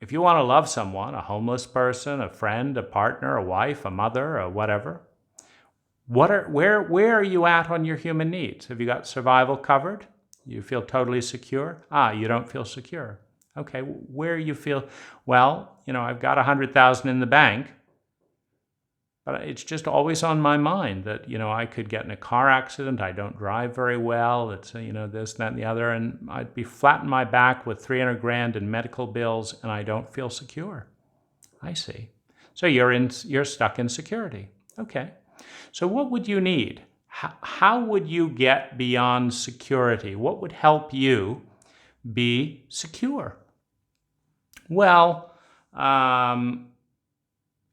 [SPEAKER 1] if you want to love someone, a homeless person, a friend, a partner, a wife, a mother, or whatever, where are you at on your human needs? Have you got survival covered? You feel totally secure? You don't feel secure. Okay, where you feel, well, I've got 100,000 in the bank. But it's just always on my mind that, I could get in a car accident. I don't drive very well. It's, this, that, and the other. And I'd be flat on my back with 300 grand in medical bills, and I don't feel secure. I see. So you're stuck in security. Okay. So what would you need? How would you get beyond security? What would help you be secure? Well,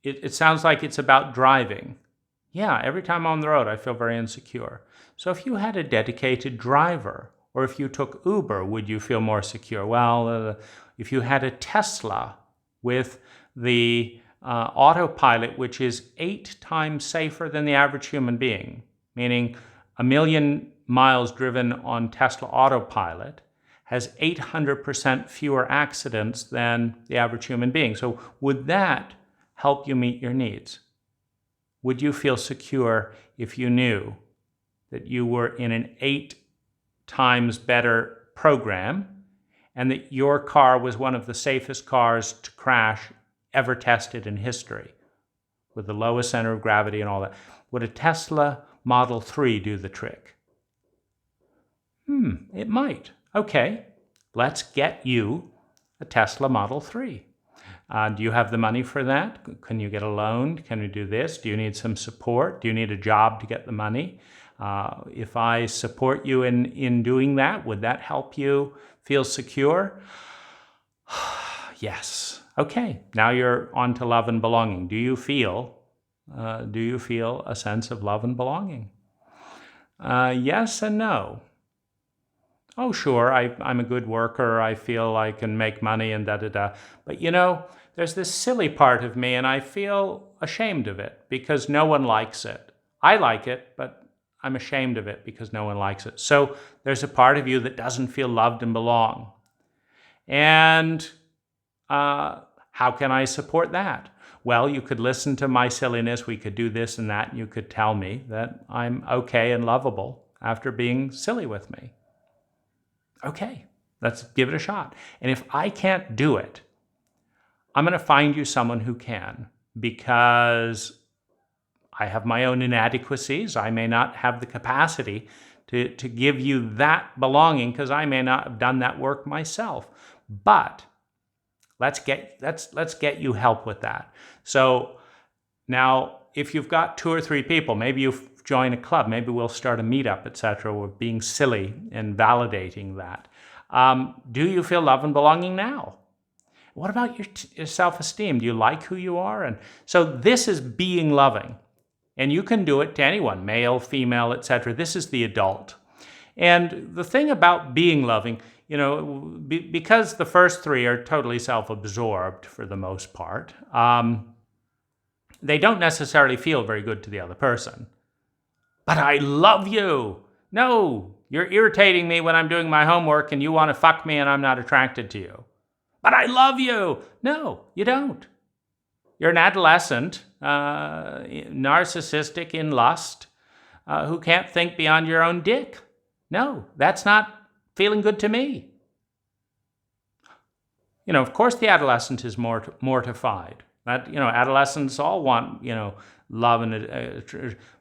[SPEAKER 1] it sounds like it's about driving. Yeah, every time I'm on the road, I feel very insecure. So if you had a dedicated driver, or if you took Uber, would you feel more secure? Well, if you had a Tesla with the autopilot, which is 8 times safer than the average human being, meaning 1 million miles driven on Tesla autopilot has 800% fewer accidents than the average human being. So would that help you meet your needs? Would you feel secure if you knew that you were in an 8 times better program and that your car was one of the safest cars to crash ever tested in history, with the lowest center of gravity and all that? Would a Tesla Model 3 do the trick? It might. Okay, let's get you a Tesla Model 3. Do you have the money for that? Can you get a loan? Can you do this? Do you need some support? Do you need a job to get the money? If I support you in doing that, would that help you feel secure? Yes. Okay, now you're on to love and belonging. Do you feel a sense of love and belonging? Yes and no. Oh, sure, I'm a good worker. I feel I can make money and da-da-da. But there's this silly part of me, and I feel ashamed of it because no one likes it. I like it, but I'm ashamed of it because no one likes it. So there's a part of you that doesn't feel loved and belong. And how can I support that? Well, you could listen to my silliness. We could do this and that, and you could tell me that I'm okay and lovable after being silly with me. Okay, let's give it a shot. And if I can't do it, I'm going to find you someone who can, because I have my own inadequacies. I may not have the capacity to give you that belonging because I may not have done that work myself. But let's get you help with that. So now, if you've got 2 or 3 people, maybe you join a club, maybe we'll start a meetup, etc. We're being silly and validating that. Do you feel love and belonging now? What about your self-esteem? Do you like who you are? And so this is being loving. And you can do it to anyone, male, female, etc. This is the adult. And the thing about being loving, because the first 3 are totally self-absorbed for the most part, they don't necessarily feel very good to the other person. But I love you. No, you're irritating me when I'm doing my homework and you want to fuck me and I'm not attracted to you. But I love you. No, you don't. You're an adolescent, narcissistic in lust, who can't think beyond your own dick. No, that's not feeling good to me. Of course the adolescent is mortified. Adolescents all want, love and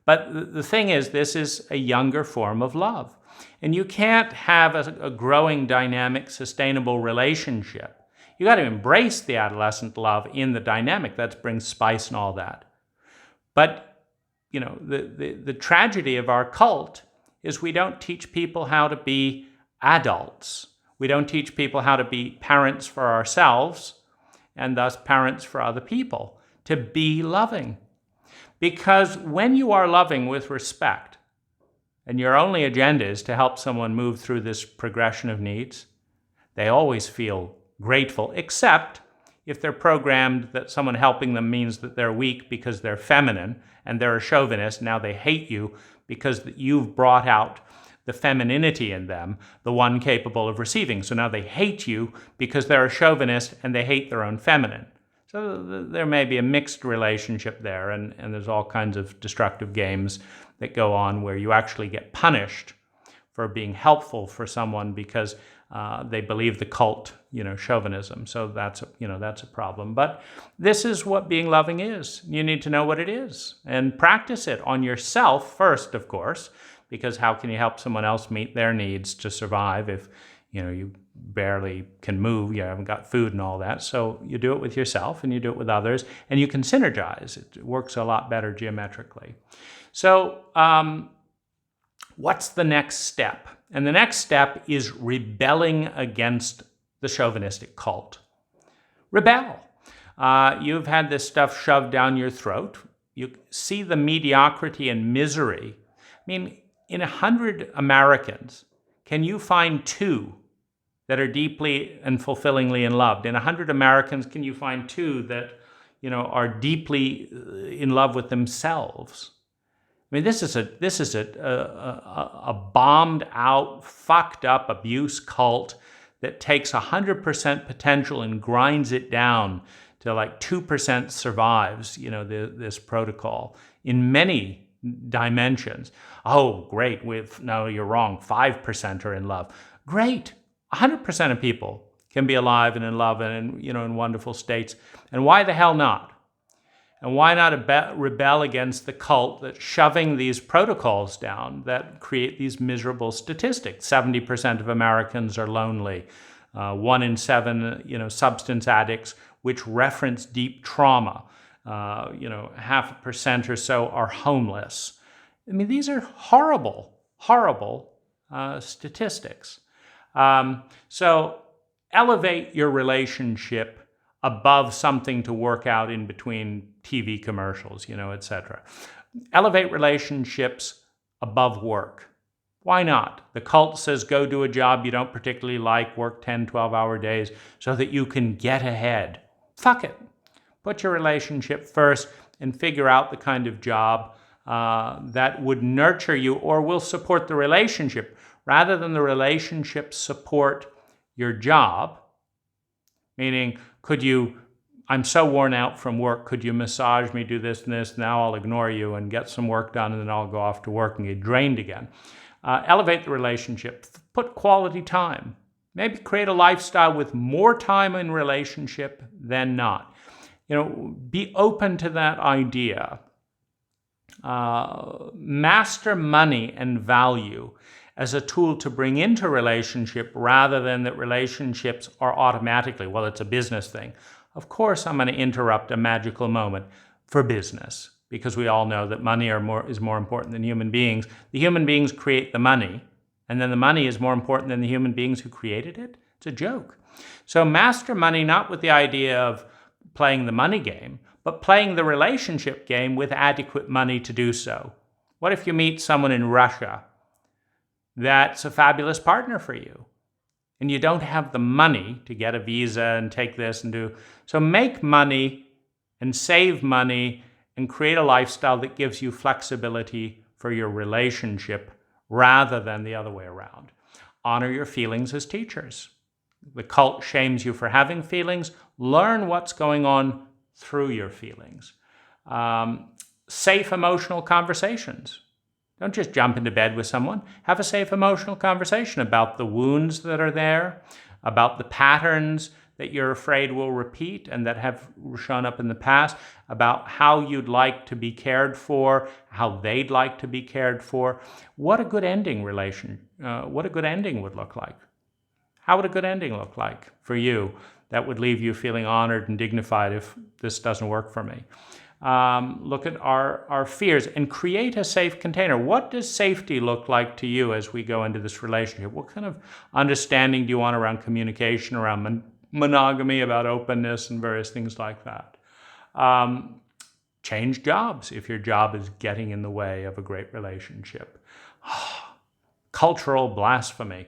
[SPEAKER 1] but the thing is, this is a younger form of love. And you can't have a growing, dynamic, sustainable relationship. You got to embrace the adolescent love in the dynamic. That brings spice and all that. But, the tragedy of our cult is we don't teach people how to be adults. We don't teach people how to be parents for ourselves and thus parents for other people, to be loving. Because when you are loving with respect, and your only agenda is to help someone move through this progression of needs, they always feel grateful, except if they're programmed that someone helping them means that they're weak because they're feminine and they're a chauvinist. Now they hate you because you've brought out the femininity in them, the one capable of receiving. So now they hate you because they're a chauvinist and they hate their own feminine. So there may be a mixed relationship there, and there's all kinds of destructive games that go on where you actually get punished for being helpful for someone because They believe the cult, chauvinism. So that's a problem. But this is what being loving is. You need to know what it is and practice it on yourself first, of course, because how can you help someone else meet their needs to survive if you barely can move, you haven't got food and all that. So you do it with yourself and you do it with others, and you can synergize. It works a lot better geometrically. So what's the next step? And the next step is rebelling against the chauvinistic cult. Rebel. You've had this stuff shoved down your throat. You see the mediocrity and misery. I mean, in 100 Americans, can you find 2 that are deeply and fulfillingly in love? In 100 Americans, can you find 2 that, are deeply in love with themselves? I mean, this is a bombed out, fucked up abuse cult that takes 100% potential and grinds it down to like 2% survives, this protocol in many dimensions. Oh, great. No, you're wrong. 5% are in love. Great. 100% of people can be alive and in love and in wonderful states. And why the hell not? And why not rebel against the cult that's shoving these protocols down that create these miserable statistics? 70% of Americans are lonely. 1 in 7, substance addicts, which reference deep trauma. 0.5% or so are homeless. I mean, these are horrible, horrible statistics. So elevate your relationship above something to work out in between TV commercials, etc. Elevate relationships above work. Why not? The cult says go do a job you don't particularly like, work 10, 12-hour days so that you can get ahead. Fuck it. Put your relationship first and figure out the kind of job that would nurture you or will support the relationship rather than the relationship support your job. Meaning, I'm so worn out from work, could you massage me, do this and this, now I'll ignore you and get some work done and then I'll go off to work and get drained again. Elevate the relationship, put quality time. Maybe create a lifestyle with more time in relationship than not. Be open to that idea. Master money and value as a tool to bring into relationship rather than that relationships are automatically, well, it's a business thing. Of course, I'm going to interrupt a magical moment for business because we all know that money is more important than human beings. The human beings create the money, and then the money is more important than the human beings who created it. It's a joke. So master money, not with the idea of playing the money game, but playing the relationship game with adequate money to do so. What if you meet someone in Russia that's a fabulous partner for you, and you don't have the money to get a visa and take this and do? So make money and save money and create a lifestyle that gives you flexibility for your relationship rather than the other way around. Honor your feelings as teachers. The cult shames you for having feelings. Learn what's going on through your feelings. Safe emotional conversations. Don't just jump into bed with someone. Have a safe emotional conversation about the wounds that are there, about the patterns that you're afraid will repeat and that have shown up in the past, about how you'd like to be cared for, how they'd like to be cared for. What a good ending what a good ending would look like. How would a good ending look like for you that would leave you feeling honored and dignified if this doesn't work for me? Look at our fears and create a safe container. What does safety look like to you as we go into this relationship? What kind of understanding do you want around communication, around monogamy, about openness and various things like that? Change jobs if your job is getting in the way of a great relationship. Cultural blasphemy.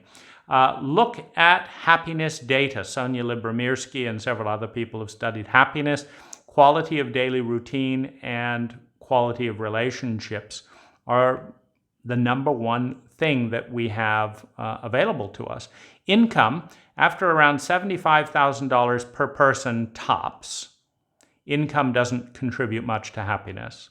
[SPEAKER 1] Look at happiness data. Sonia Lyubomirsky and several other people have studied happiness. Quality of daily routine and quality of relationships are the number one thing that we have available to us. Income, after around $75,000 per person tops, income doesn't contribute much to happiness.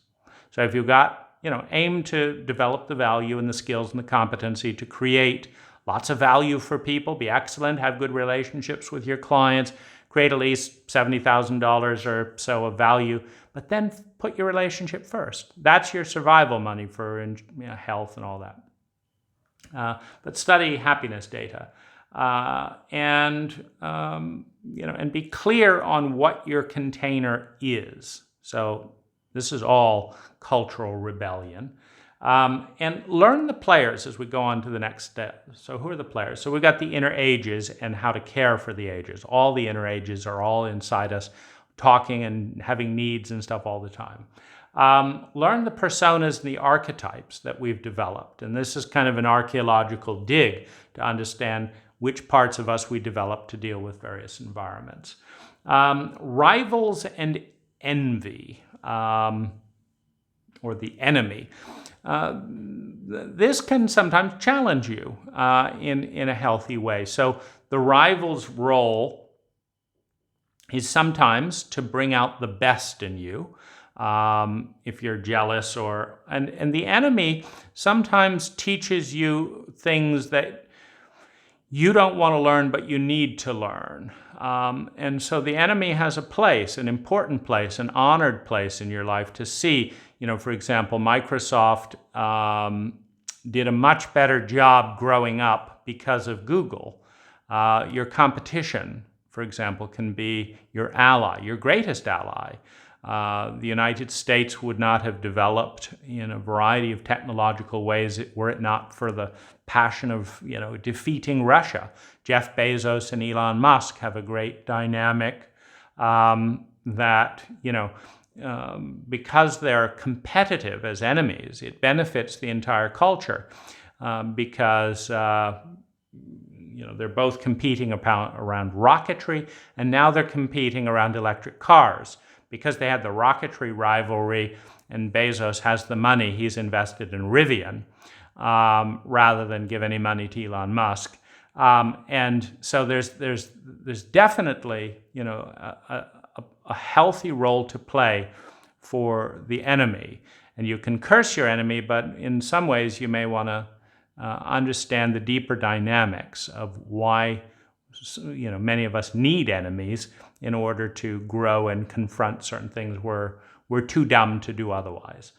[SPEAKER 1] So if you've got, aim to develop the value and the skills and the competency to create lots of value for people, be excellent, have good relationships with your clients, create at least $70,000 or so of value, but then put your relationship first. That's your survival money for health and all that. But study happiness data. And be clear on what your container is. So this is all cultural rebellion. And learn the players as we go on to the next step. So who are the players? So we've got the inner ages and how to care for the ages. All the inner ages are all inside us, talking and having needs and stuff all the time. Learn the personas and the archetypes that we've developed. And this is kind of an archaeological dig to understand which parts of us we develop to deal with various environments. Rivals and envy, or the enemy. This can sometimes challenge you in a healthy way. So the rival's role is sometimes to bring out the best in you, if you're jealous, and the enemy sometimes teaches you things that you don't want to learn, but you need to learn. And so the enemy has a place, an important place, an honored place in your life to see. For example, Microsoft did a much better job growing up because of Google. Your competition, for example, can be your ally, your greatest ally. The United States would not have developed in a variety of technological ways were it not for the passion of defeating Russia. Jeff Bezos and Elon Musk have a great dynamic that because they're competitive as enemies, it benefits the entire culture because they're both competing around rocketry, and now they're competing around electric cars. Because they had the rocketry rivalry and Bezos has the money, he's invested in Rivian rather than give any money to Elon Musk. And so there's definitely a healthy role to play for the enemy. And you can curse your enemy, but in some ways you may want to understand the deeper dynamics of why many of us need enemies in order to grow and confront certain things we're too dumb to do otherwise.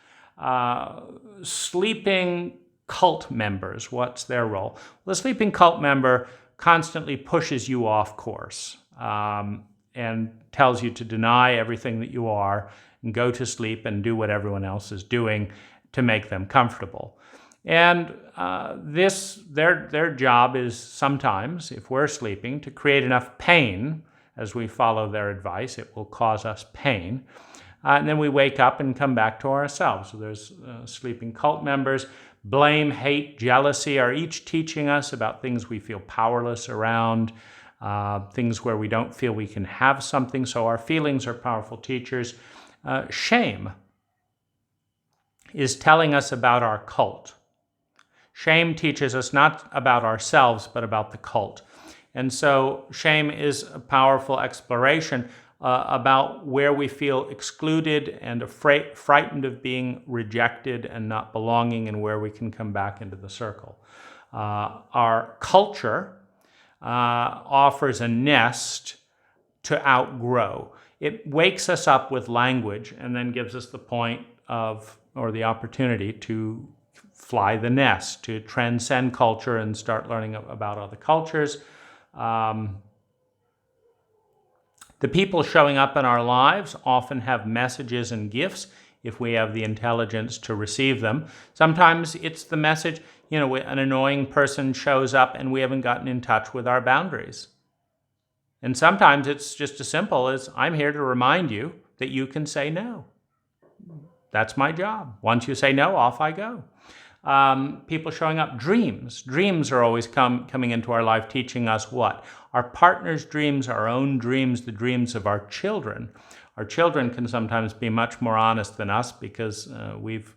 [SPEAKER 1] Sleeping cult members, what's their role? Well, the sleeping cult member constantly pushes you off course and tells you to deny everything that you are and go to sleep and do what everyone else is doing to make them comfortable. And their job is sometimes, if we're sleeping, to create enough pain as we follow their advice. It will cause us pain. And then we wake up and come back to ourselves. So there's sleeping cult members. Blame, hate, jealousy are each teaching us about things we feel powerless around, things where we don't feel we can have something. So our feelings are powerful teachers. Shame is telling us about our cult. Shame teaches us not about ourselves, but about the cult. And so shame is a powerful exploration about where we feel excluded and frightened of being rejected and not belonging, and where we can come back into the circle. Our culture offers a nest to outgrow. It wakes us up with language and then gives us the point of, or the opportunity to fly the nest, to transcend culture and start learning about other cultures. The people showing up in our lives often have messages and gifts if we have the intelligence to receive them. Sometimes it's the message, an annoying person shows up and we haven't gotten in touch with our boundaries. And sometimes it's just as simple as, I'm here to remind you that you can say no. That's my job. Once you say no, off I go. People showing up, dreams. Dreams are always coming into our life, teaching us what? Our partner's dreams, our own dreams, the dreams of our children. Our children can sometimes be much more honest than us because we've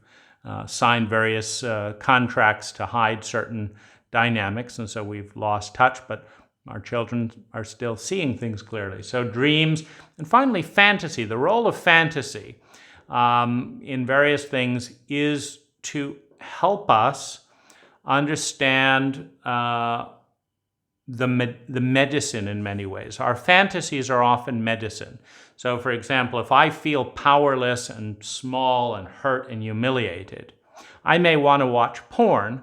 [SPEAKER 1] signed various contracts to hide certain dynamics, and so we've lost touch, but our children are still seeing things clearly. So dreams. And finally, fantasy. The role of fantasy in various things is to help us understand the medicine in many ways. Our fantasies are often medicine. So for example, if I feel powerless and small and hurt and humiliated, I may want to watch porn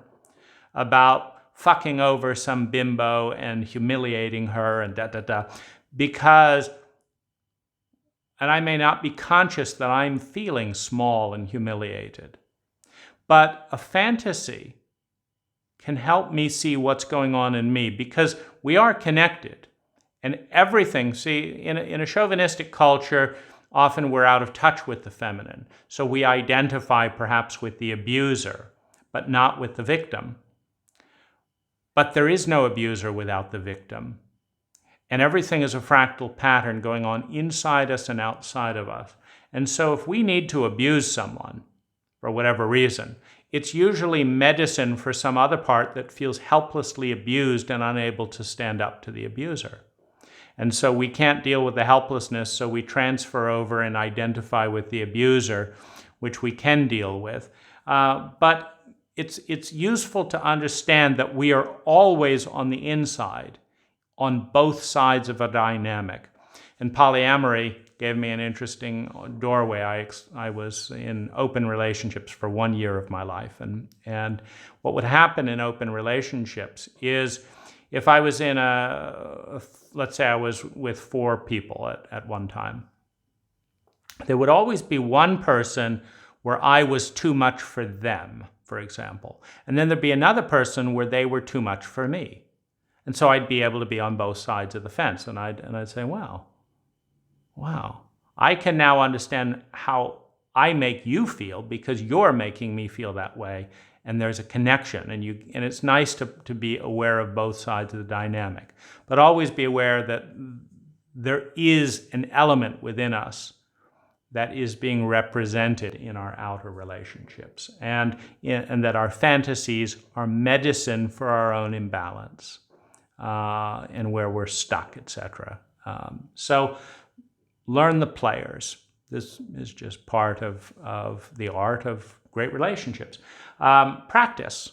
[SPEAKER 1] about fucking over some bimbo and humiliating her and because, and I may not be conscious that I'm feeling small and humiliated. But a fantasy can help me see what's going on in me, because we are connected. And everything, see, in a chauvinistic culture, often we're out of touch with the feminine. So we identify perhaps with the abuser, but not with the victim. But there is no abuser without the victim. And everything is a fractal pattern going on inside us and outside of us. And so if we need to abuse someone, for whatever reason, it's usually medicine for some other part that feels helplessly abused and unable to stand up to the abuser. And so we can't deal with the helplessness, so we transfer over and identify with the abuser, which we can deal with. But it's useful to understand that we are always on the inside, on both sides of a dynamic. And polyamory gave me an interesting doorway. I was in open relationships for 1 year of my life. And what would happen in open relationships is, if I was in let's say I was with 4 people at one time, there would always be one person where I was too much for them, for example. And then there'd be another person where they were too much for me. And so I'd be able to be on both sides of the fence. And I'd say, wow, I can now understand how I make you feel because you're making me feel that way. And there's a connection, and it's nice to be aware of both sides of the dynamic. But always be aware that there is an element within us that is being represented in our outer relationships, and that our fantasies are medicine for our own imbalance and where we're stuck, etc. So learn the players. This is just part of the art of great relationships. Practice.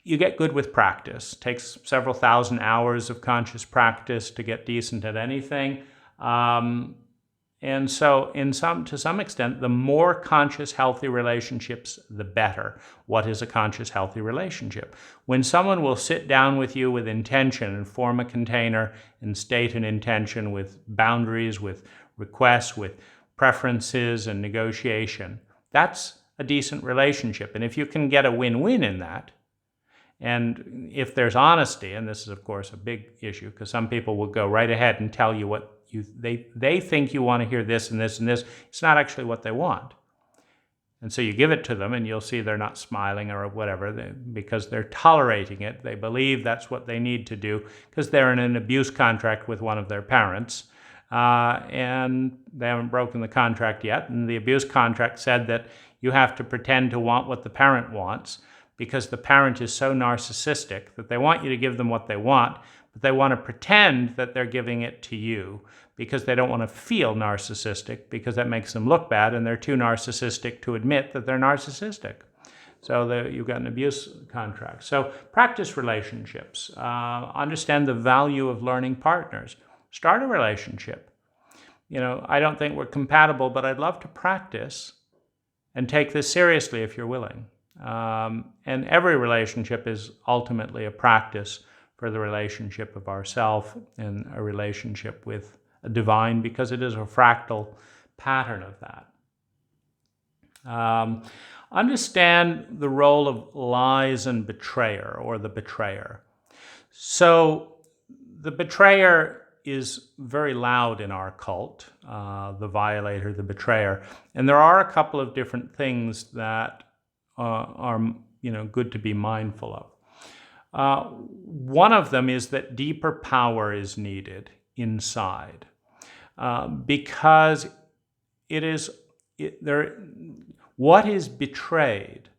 [SPEAKER 1] You get good with practice. It takes several thousand hours of conscious practice to get decent at anything. And so to some extent, the more conscious, healthy relationships, the better. What is a conscious, healthy relationship? When someone will sit down with you with intention and form a container and state an intention with boundaries, with requests, with preferences and negotiation, that's a decent relationship. And if you can get a win-win in that, and if there's honesty, and this is of course a big issue, because some people will go right ahead and tell you what they think you want to hear, this and this and this. It's not actually what they want. And so you give it to them and you'll see they're not smiling or whatever because they're tolerating it. They believe that's what they need to do because they're in an abuse contract with one of their parents. And they haven't broken the contract yet. And the abuse contract said that you have to pretend to want what the parent wants because the parent is so narcissistic that they want you to give them what they want, but they want to pretend that they're giving it to you because they don't want to feel narcissistic because that makes them look bad, and they're too narcissistic to admit that they're narcissistic. So you've got an abuse contract. So practice relationships. Understand the value of learning partners. Start a relationship. I don't think we're compatible, but I'd love to practice and take this seriously if you're willing. And every relationship is ultimately a practice for the relationship of ourself and a relationship with a divine, because it is a fractal pattern of that. Understand the role of lies and betrayer, or the betrayer. So the betrayer is very loud in our cult, the violator, the betrayer. And there are a couple of different things that are good to be mindful of. One of them is that deeper power is needed inside, because what is betrayed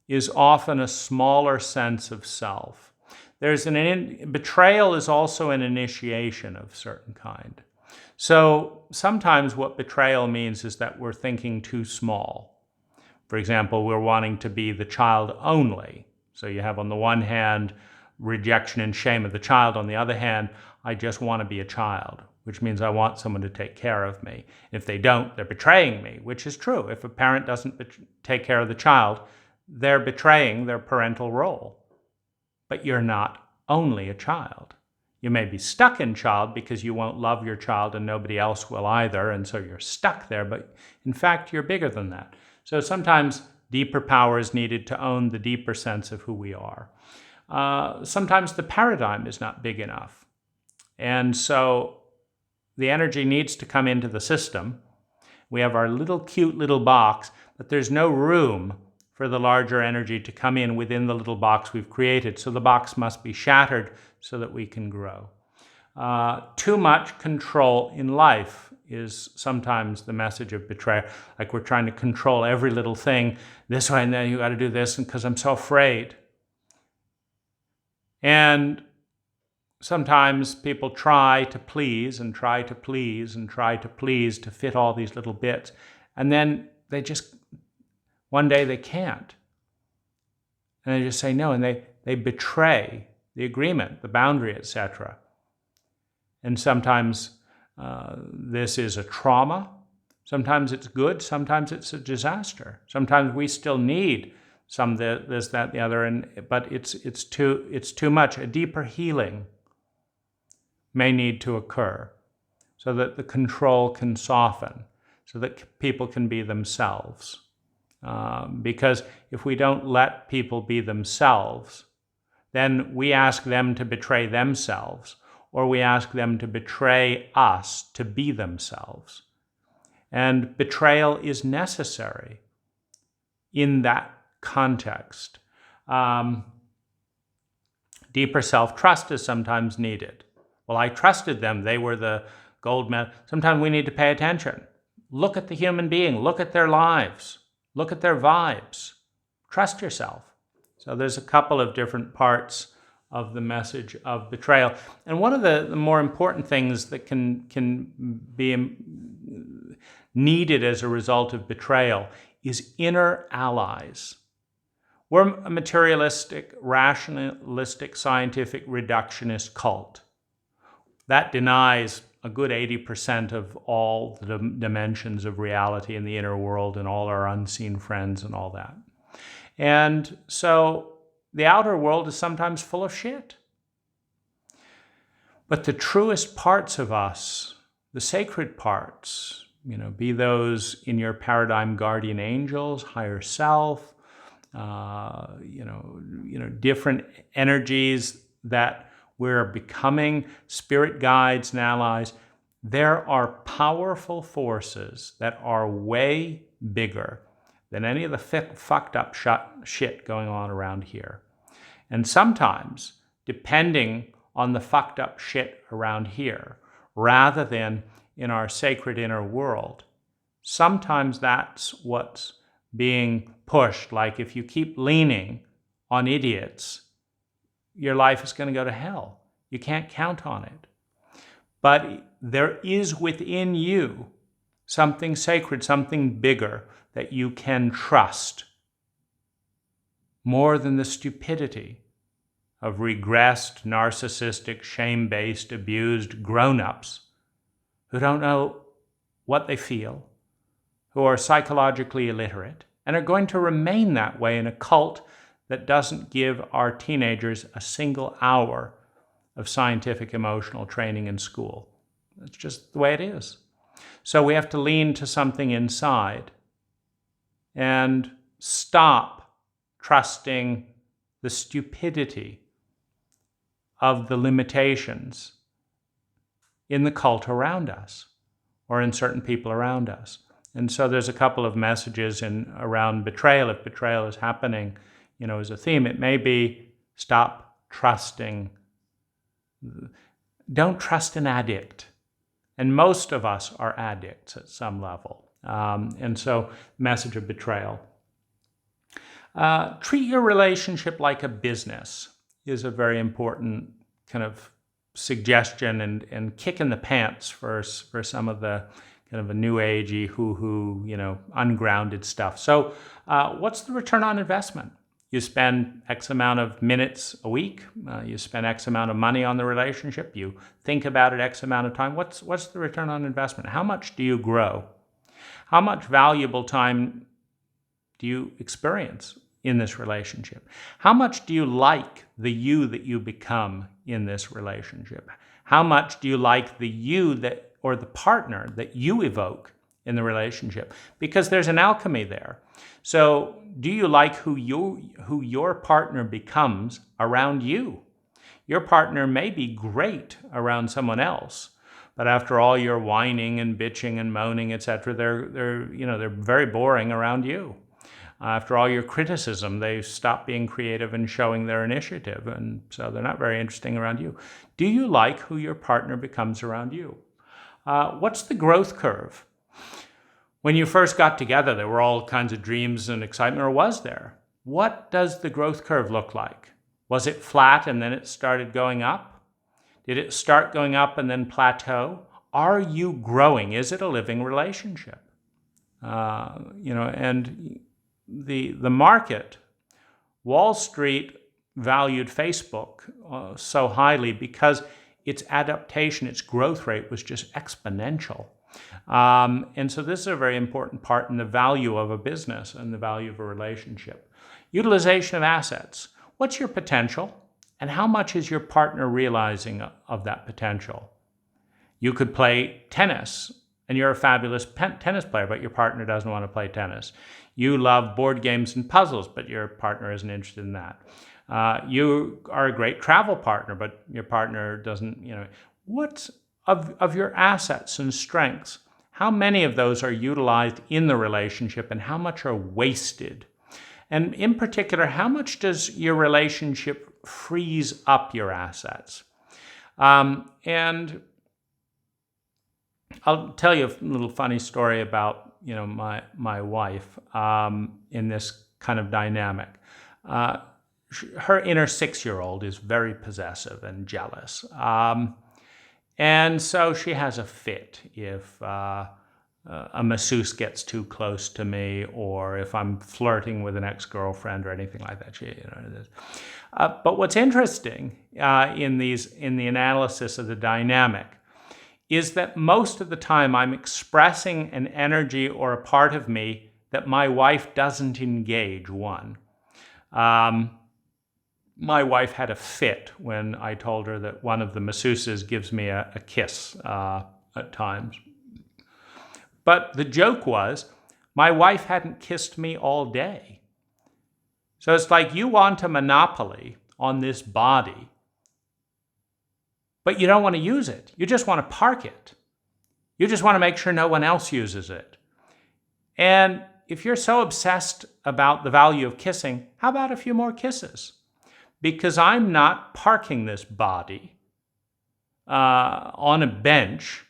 [SPEAKER 1] is often a smaller sense of self. Betrayal is also an initiation of certain kind. So sometimes what betrayal means is that we're thinking too small. For example, we're wanting to be the child only. So you have on the one hand, rejection and shame of the child. On the other hand, I just want to be a child, which means I want someone to take care of me. If they don't, they're betraying me, which is true. If a parent doesn't take care of the child, they're betraying their parental role. But you're not only a child. You may be stuck in child because you won't love your child and nobody else will either, and so you're stuck there, but in fact, you're bigger than that. So sometimes deeper power is needed to own the deeper sense of who we are. Sometimes the paradigm is not big enough. And so the energy needs to come into the system. We have our little cute little box, but there's no room for the larger energy to come in within the little box we've created. So the box must be shattered so that we can grow. Too much control in life is sometimes the message of betrayal. Like we're trying to control every little thing this way, and then you got to do this because I'm so afraid. And sometimes people try to please and try to please and try to please to fit all these little bits. And then they just, one day they can't. And they just say no, and they betray the agreement, the boundary, etc. And sometimes this is a trauma. Sometimes it's good. Sometimes it's a disaster. Sometimes we still need some this, that, the other, but it's too much. A deeper healing may need to occur so that the control can soften, so that people can be themselves. Because if we don't let people be themselves, then we ask them to betray themselves, or we ask them to betray us to be themselves. And betrayal is necessary in that context. Deeper self-trust is sometimes needed. Well, I trusted them. They were the gold medal. Sometimes we need to pay attention. Look at the human being. Look at their lives. Look at their vibes. Trust yourself. So there's a couple of different parts of the message of betrayal. And one of the more important things that can be needed as a result of betrayal is inner allies. We're a materialistic, rationalistic, scientific, reductionist cult. That denies a good 80% of all the dimensions of reality in the inner world and all our unseen friends and all that. And so the outer world is sometimes full of shit. But the truest parts of us, the sacred parts, be those in your paradigm guardian angels, higher self, different energies that we're becoming, spirit guides and allies. There are powerful forces that are way bigger than any of the fucked up shit going on around here. And sometimes, depending on the fucked up shit around here, rather than in our sacred inner world, sometimes that's what's being pushed. Like if you keep leaning on idiots, your life is going to go to hell. You can't count on it. But there is within you something sacred, something bigger that you can trust more than the stupidity of regressed, narcissistic, shame-based, abused grown-ups who don't know what they feel, who are psychologically illiterate, and are going to remain that way in a cult that doesn't give our teenagers a single hour of scientific emotional training in school. That's just the way it is. So we have to lean to something inside and stop trusting the stupidity of the limitations in the cult around us or in certain people around us. And so there's a couple of messages around betrayal. If betrayal is happening, as a theme, it may be stop trusting. Don't trust an addict. And most of us are addicts at some level. And so, message of betrayal. Treat your relationship like a business is a very important kind of suggestion and kick in the pants for some of the kind of a new agey, hoo-hoo, ungrounded stuff. So what's the return on investment? You spend X amount of minutes a week. You spend X amount of money on the relationship. You think about it X amount of time. What's the return on investment? How much do you grow? How much valuable time do you experience in this relationship? How much do you like the you that you become in this relationship? How much do you like the you that, or the partner that you evoke in the relationship? Because there's an alchemy there. So do you like who your partner becomes around you? Your partner may be great around someone else, but after all your whining and bitching and moaning, etc., they're very boring around you. After all your criticism, they stop being creative and showing their initiative, and so they're not very interesting around you. Do you like who your partner becomes around you? What's the growth curve? When you first got together, there were all kinds of dreams and excitement, or was there? What does the growth curve look like? Was it flat and then it started going up? Did it start going up and then plateau? Are you growing? Is it a living relationship? And the market, Wall Street valued Facebook so highly because its adaptation, its growth rate was just exponential. And so this is a very important part in the value of a business and the value of a relationship. Utilization of assets. What's your potential? And how much is your partner realizing of that potential? You could play tennis, and you're a fabulous tennis player, but your partner doesn't want to play tennis. You love board games and puzzles, but your partner isn't interested in that. You are a great travel partner, but your partner doesn't, What's of your assets and strengths? How many of those are utilized in the relationship, and how much are wasted? And in particular, how much does your relationship freeze up your assets? And I'll tell you a little funny story about my wife in this kind of dynamic. Her inner 6-year-old is very possessive and jealous. And so she has a fit if a masseuse gets too close to me, or if I'm flirting with an ex-girlfriend or anything like that. But what's interesting in the analysis of the dynamic is that most of the time I'm expressing an energy or a part of me that my wife doesn't engage. My wife had a fit when I told her that one of the masseuses gives me a kiss at times. But the joke was, my wife hadn't kissed me all day. So it's like you want a monopoly on this body, but you don't want to use it. You just want to park it. You just want to make sure no one else uses it. And if you're so obsessed about the value of kissing, how about a few more kisses? Because I'm not parking this body on a bench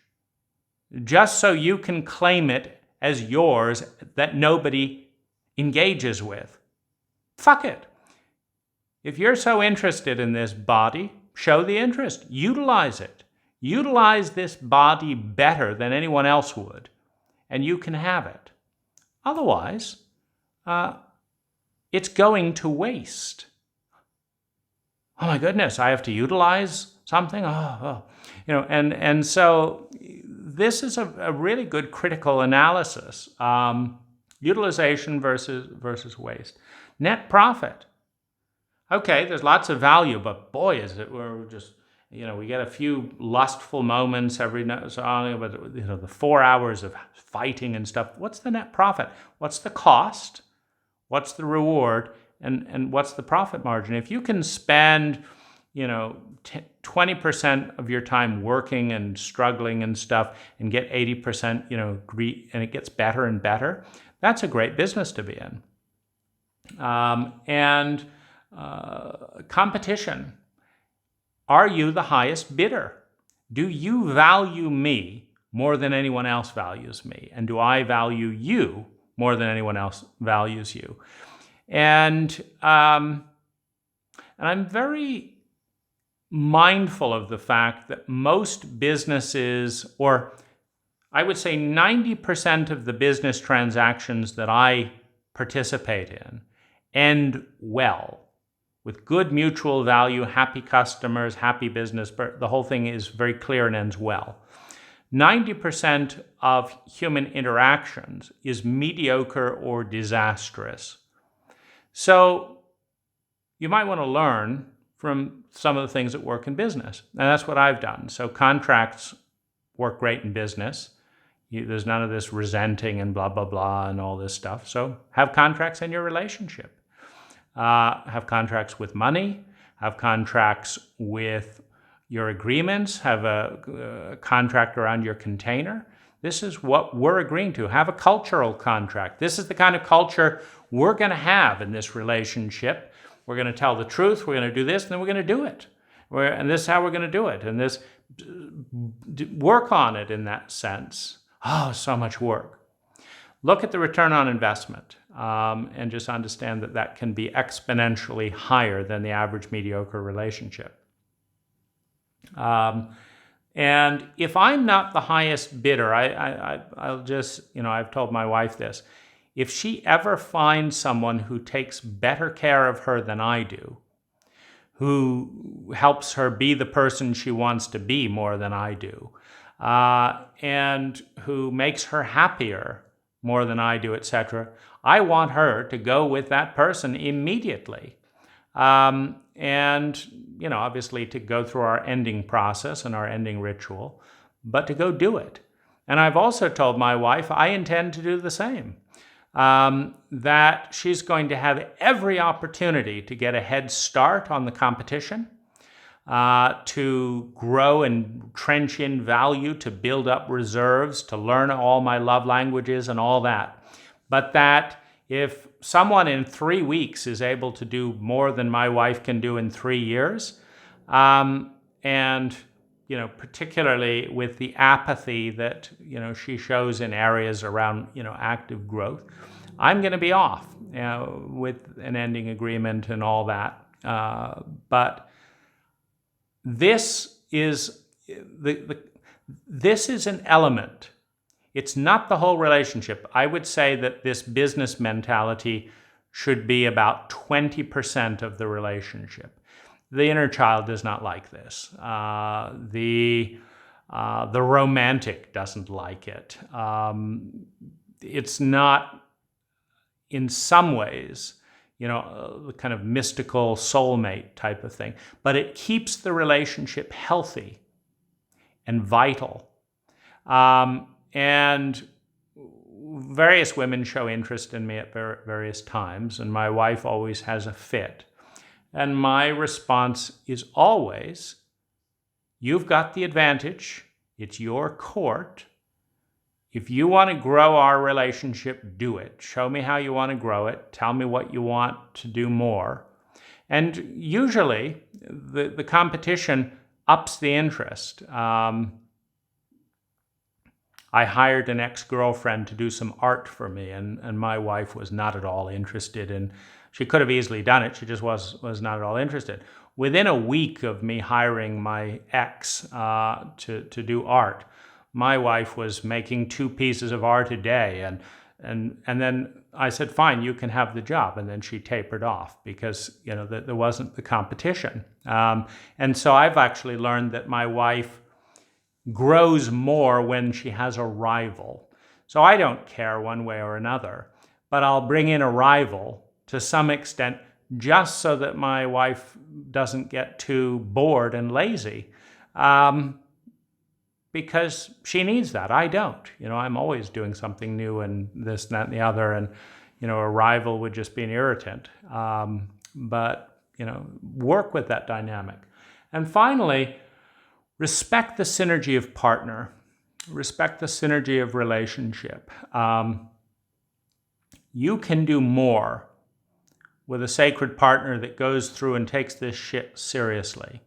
[SPEAKER 1] just so you can claim it as yours that nobody engages with. Fuck it. If you're so interested in this body, show the interest. Utilize it. Utilize this body better than anyone else would, and you can have it. Otherwise, it's going to waste. Oh my goodness, I have to utilize something? And so this is a really good critical analysis. Utilization versus waste. Net profit. Okay, there's lots of value, but boy, we're just, we get a few lustful moments every so on, but the 4 hours of fighting and stuff. What's the net profit? What's the cost? What's the reward? And what's the profit margin? If you can spend, 20% of your time working and struggling and stuff, and get 80%, and it gets better and better, that's a great business to be in. Competition. Are you the highest bidder? Do you value me more than anyone else values me? And do I value you more than anyone else values you? And I'm very mindful of the fact that most businesses, or I would say 90% of the business transactions that I participate in end well, with good mutual value, happy customers, happy business. The whole thing is very clear and ends well. 90% of human interactions is mediocre or disastrous. So you might want to learn from some of the things that work in business. And that's what I've done. So contracts work great in business. There's none of this resenting and blah, blah, blah and all this stuff. So have contracts in your relationship. Have contracts with money. Have contracts with your agreements. Have a contract around your container. This is what we're agreeing to. Have a cultural contract. This is the kind of culture we're going to have in this relationship. We're going to tell the truth. We're going to do this, and then we're going to do it. And this is how we're going to do it. And this, work on it in that sense. Oh, so much work. Look at the return on investment and just understand that that can be exponentially higher than the average mediocre relationship. And if I'm not the highest bidder, I'll just, I've told my wife this. If she ever finds someone who takes better care of her than I do, who helps her be the person she wants to be more than I do, and who makes her happier more than I do, etc., I want her to go with that person immediately. And, obviously to go through our ending process and our ending ritual, but to go do it. And I've also told my wife I intend to do the same. That she's going to have every opportunity to get a head start on the competition, to grow and trench in value, to build up reserves, to learn all my love languages and all that. But that if someone in 3 weeks is able to do more than my wife can do in 3 years, and particularly with the apathy that she shows in areas around active growth, I'm going to be off with an ending agreement and all that. But this is this is an element. It's not the whole relationship. I would say that this business mentality should be about 20% of the relationship. The inner child does not like this. The romantic doesn't like it. It's not, in some ways, the kind of mystical soulmate type of thing. But it keeps the relationship healthy and vital. And various women show interest in me at various times, and my wife always has a fit. And my response is always, you've got the advantage. It's your court. If you want to grow our relationship, do it. Show me how you want to grow it. Tell me what you want to do more. And usually, the competition ups the interest. I hired an ex-girlfriend to do some art for me, and my wife was not at all interested in. She could have easily done it. She just was not at all interested. Within a week of me hiring my ex to do art, my wife was making 2 pieces of art a day, and then I said, fine, you can have the job. And then she tapered off because there wasn't the competition. And so I've actually learned that my wife grows more when she has a rival. So I don't care one way or another, but I'll bring in a rival to some extent just so that my wife doesn't get too bored and lazy, because she needs that. I don't. I'm always doing something new and this, and that, and the other, and a rival would just be an irritant. But work with that dynamic. And finally, respect the synergy of partner. Respect the synergy of relationship. You can do more with a sacred partner that goes through and takes this shit seriously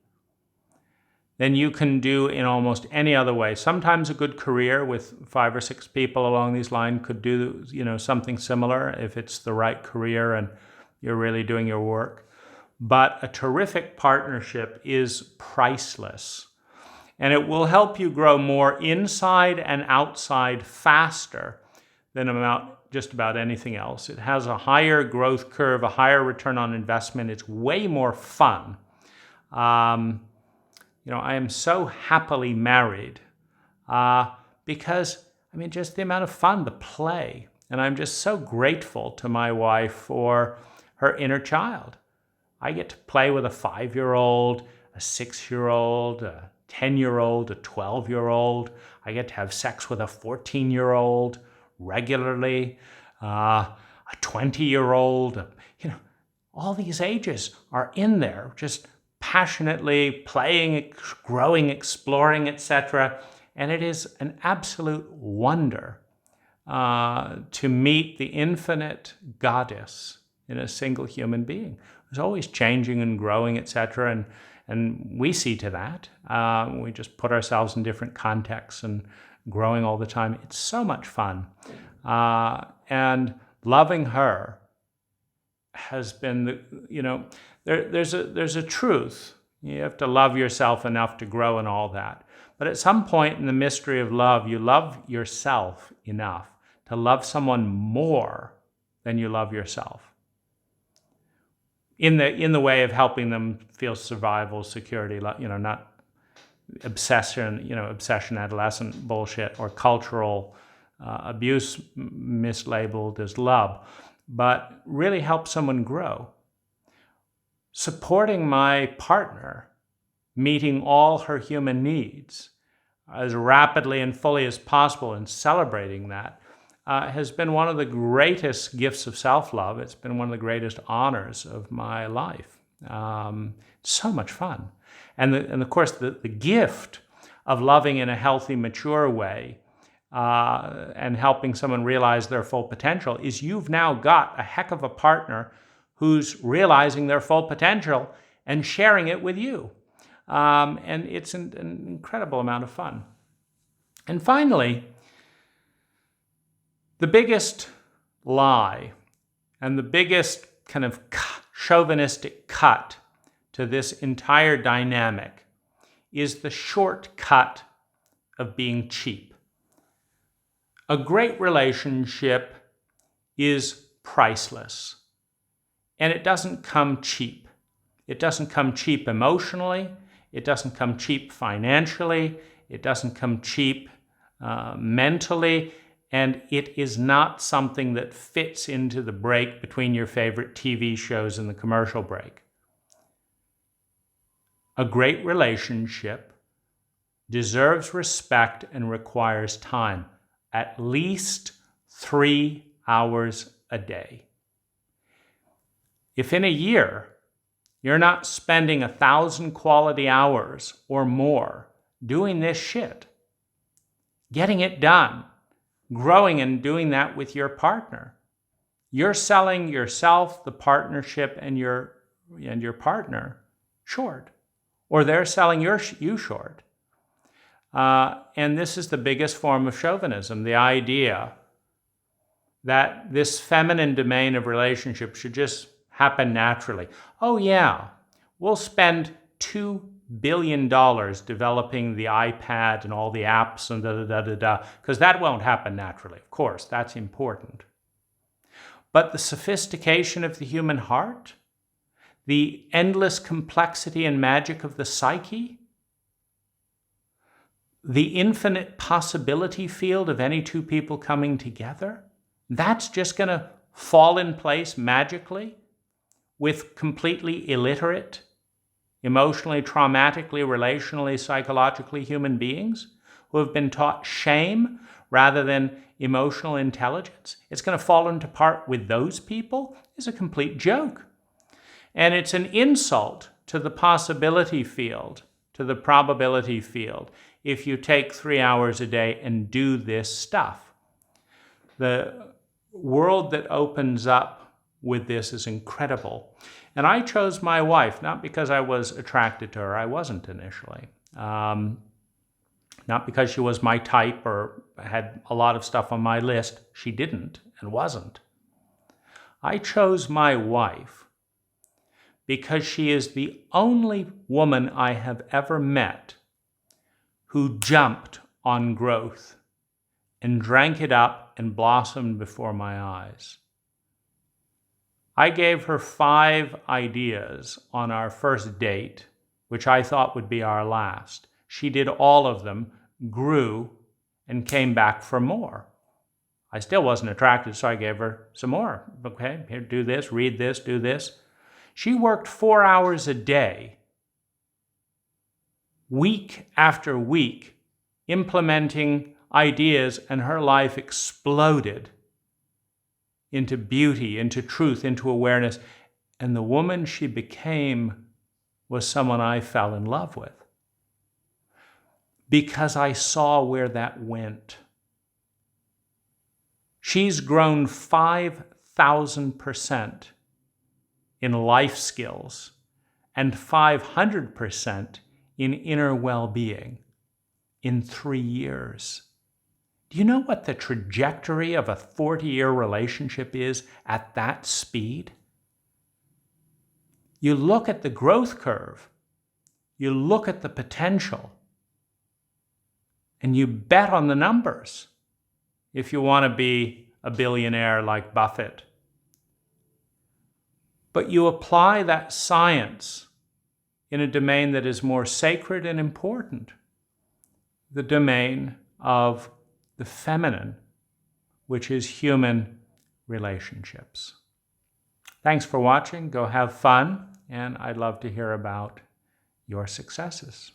[SPEAKER 1] than you can do in almost any other way. Sometimes a good career with 5 or 6 people along these lines could do something similar if it's the right career and you're really doing your work. But a terrific partnership is priceless. And it will help you grow more inside and outside faster than just about anything else. It has a higher growth curve, a higher return on investment. It's way more fun. I am so happily married because, just the amount of fun, the play. And I'm just so grateful to my wife for her inner child. I get to play with a 5-year-old, a 6-year-old, a 10-year-old, a 12-year-old. I get to have sex with a 14-year-old regularly, a 20-year-old. All these ages are in there, just passionately playing, growing, exploring, etc. And it is an absolute wonder to meet the infinite goddess in a single human being who's always changing and growing, etc. And we see to that. We just put ourselves in different contexts and growing all the time. It's so much fun. And loving her has been there's a truth. You have to love yourself enough to grow and all that. But at some point in the mystery of love, you love yourself enough to love someone more than you love yourself. In the way of helping them feel survival, security, not obsession, adolescent bullshit, or cultural abuse mislabeled as love, but really help someone grow. Supporting my partner, meeting all her human needs as rapidly and fully as possible and celebrating that has been one of the greatest gifts of self-love. It's been one of the greatest honors of my life. So much fun. And of course, the gift of loving in a healthy, mature way and helping someone realize their full potential is you've now got a heck of a partner who's realizing their full potential and sharing it with you. And it's an incredible amount of fun. And finally, the biggest lie and the biggest kind of chauvinistic cut to this entire dynamic is the shortcut of being cheap. A great relationship is priceless, and it doesn't come cheap. It doesn't come cheap emotionally. It doesn't come cheap financially. It doesn't come cheap mentally. And it is not something that fits into the break between your favorite TV shows and the commercial break. A great relationship deserves respect and requires time, at least 3 hours a day. If in a year you're not spending 1,000 quality hours or more doing this shit, getting it done, growing and doing that with your partner, you're selling yourself, the partnership, and your partner short, or they're selling you short. And this is the biggest form of chauvinism, the idea that this feminine domain of relationship should just happen naturally. Oh yeah, we'll spend $2 billion developing the iPad and all the apps and because that won't happen naturally. Of course, that's important. But the sophistication of the human heart, the endless complexity and magic of the psyche, the infinite possibility field of any two people coming together, that's just going to fall in place magically with completely illiterate, emotionally, traumatically, relationally, psychologically human beings who have been taught shame rather than emotional intelligence. It's going to fall into part with those people is a complete joke. And it's an insult to the possibility field, to the probability field, if you take 3 hours a day and do this stuff. The world that opens up with this is incredible. And I chose my wife, not because I was attracted to her. I wasn't initially. Not because she was my type or had a lot of stuff on my list. She didn't and wasn't. I chose my wife because she is the only woman I have ever met who jumped on growth and drank it up and blossomed before my eyes. I gave her 5 ideas on our first date, which I thought would be our last. She did all of them, grew, and came back for more. I still wasn't attracted, so I gave her some more. Okay, here, do this, read this, do this. She worked 4 hours a day, week after week, implementing ideas, and her life exploded into beauty, into truth, into awareness. And the woman she became was someone I fell in love with, because I saw where that went. She's grown 5,000% in life skills and 500% in inner well-being in 3 years. Do you know what the trajectory of a 40-year relationship is at that speed? You look at the growth curve, you look at the potential, and you bet on the numbers if you want to be a billionaire like Buffett. But you apply that science in a domain that is more sacred and important, the domain of the feminine, which is human relationships. Thanks for watching. Go have fun, and I'd love to hear about your successes.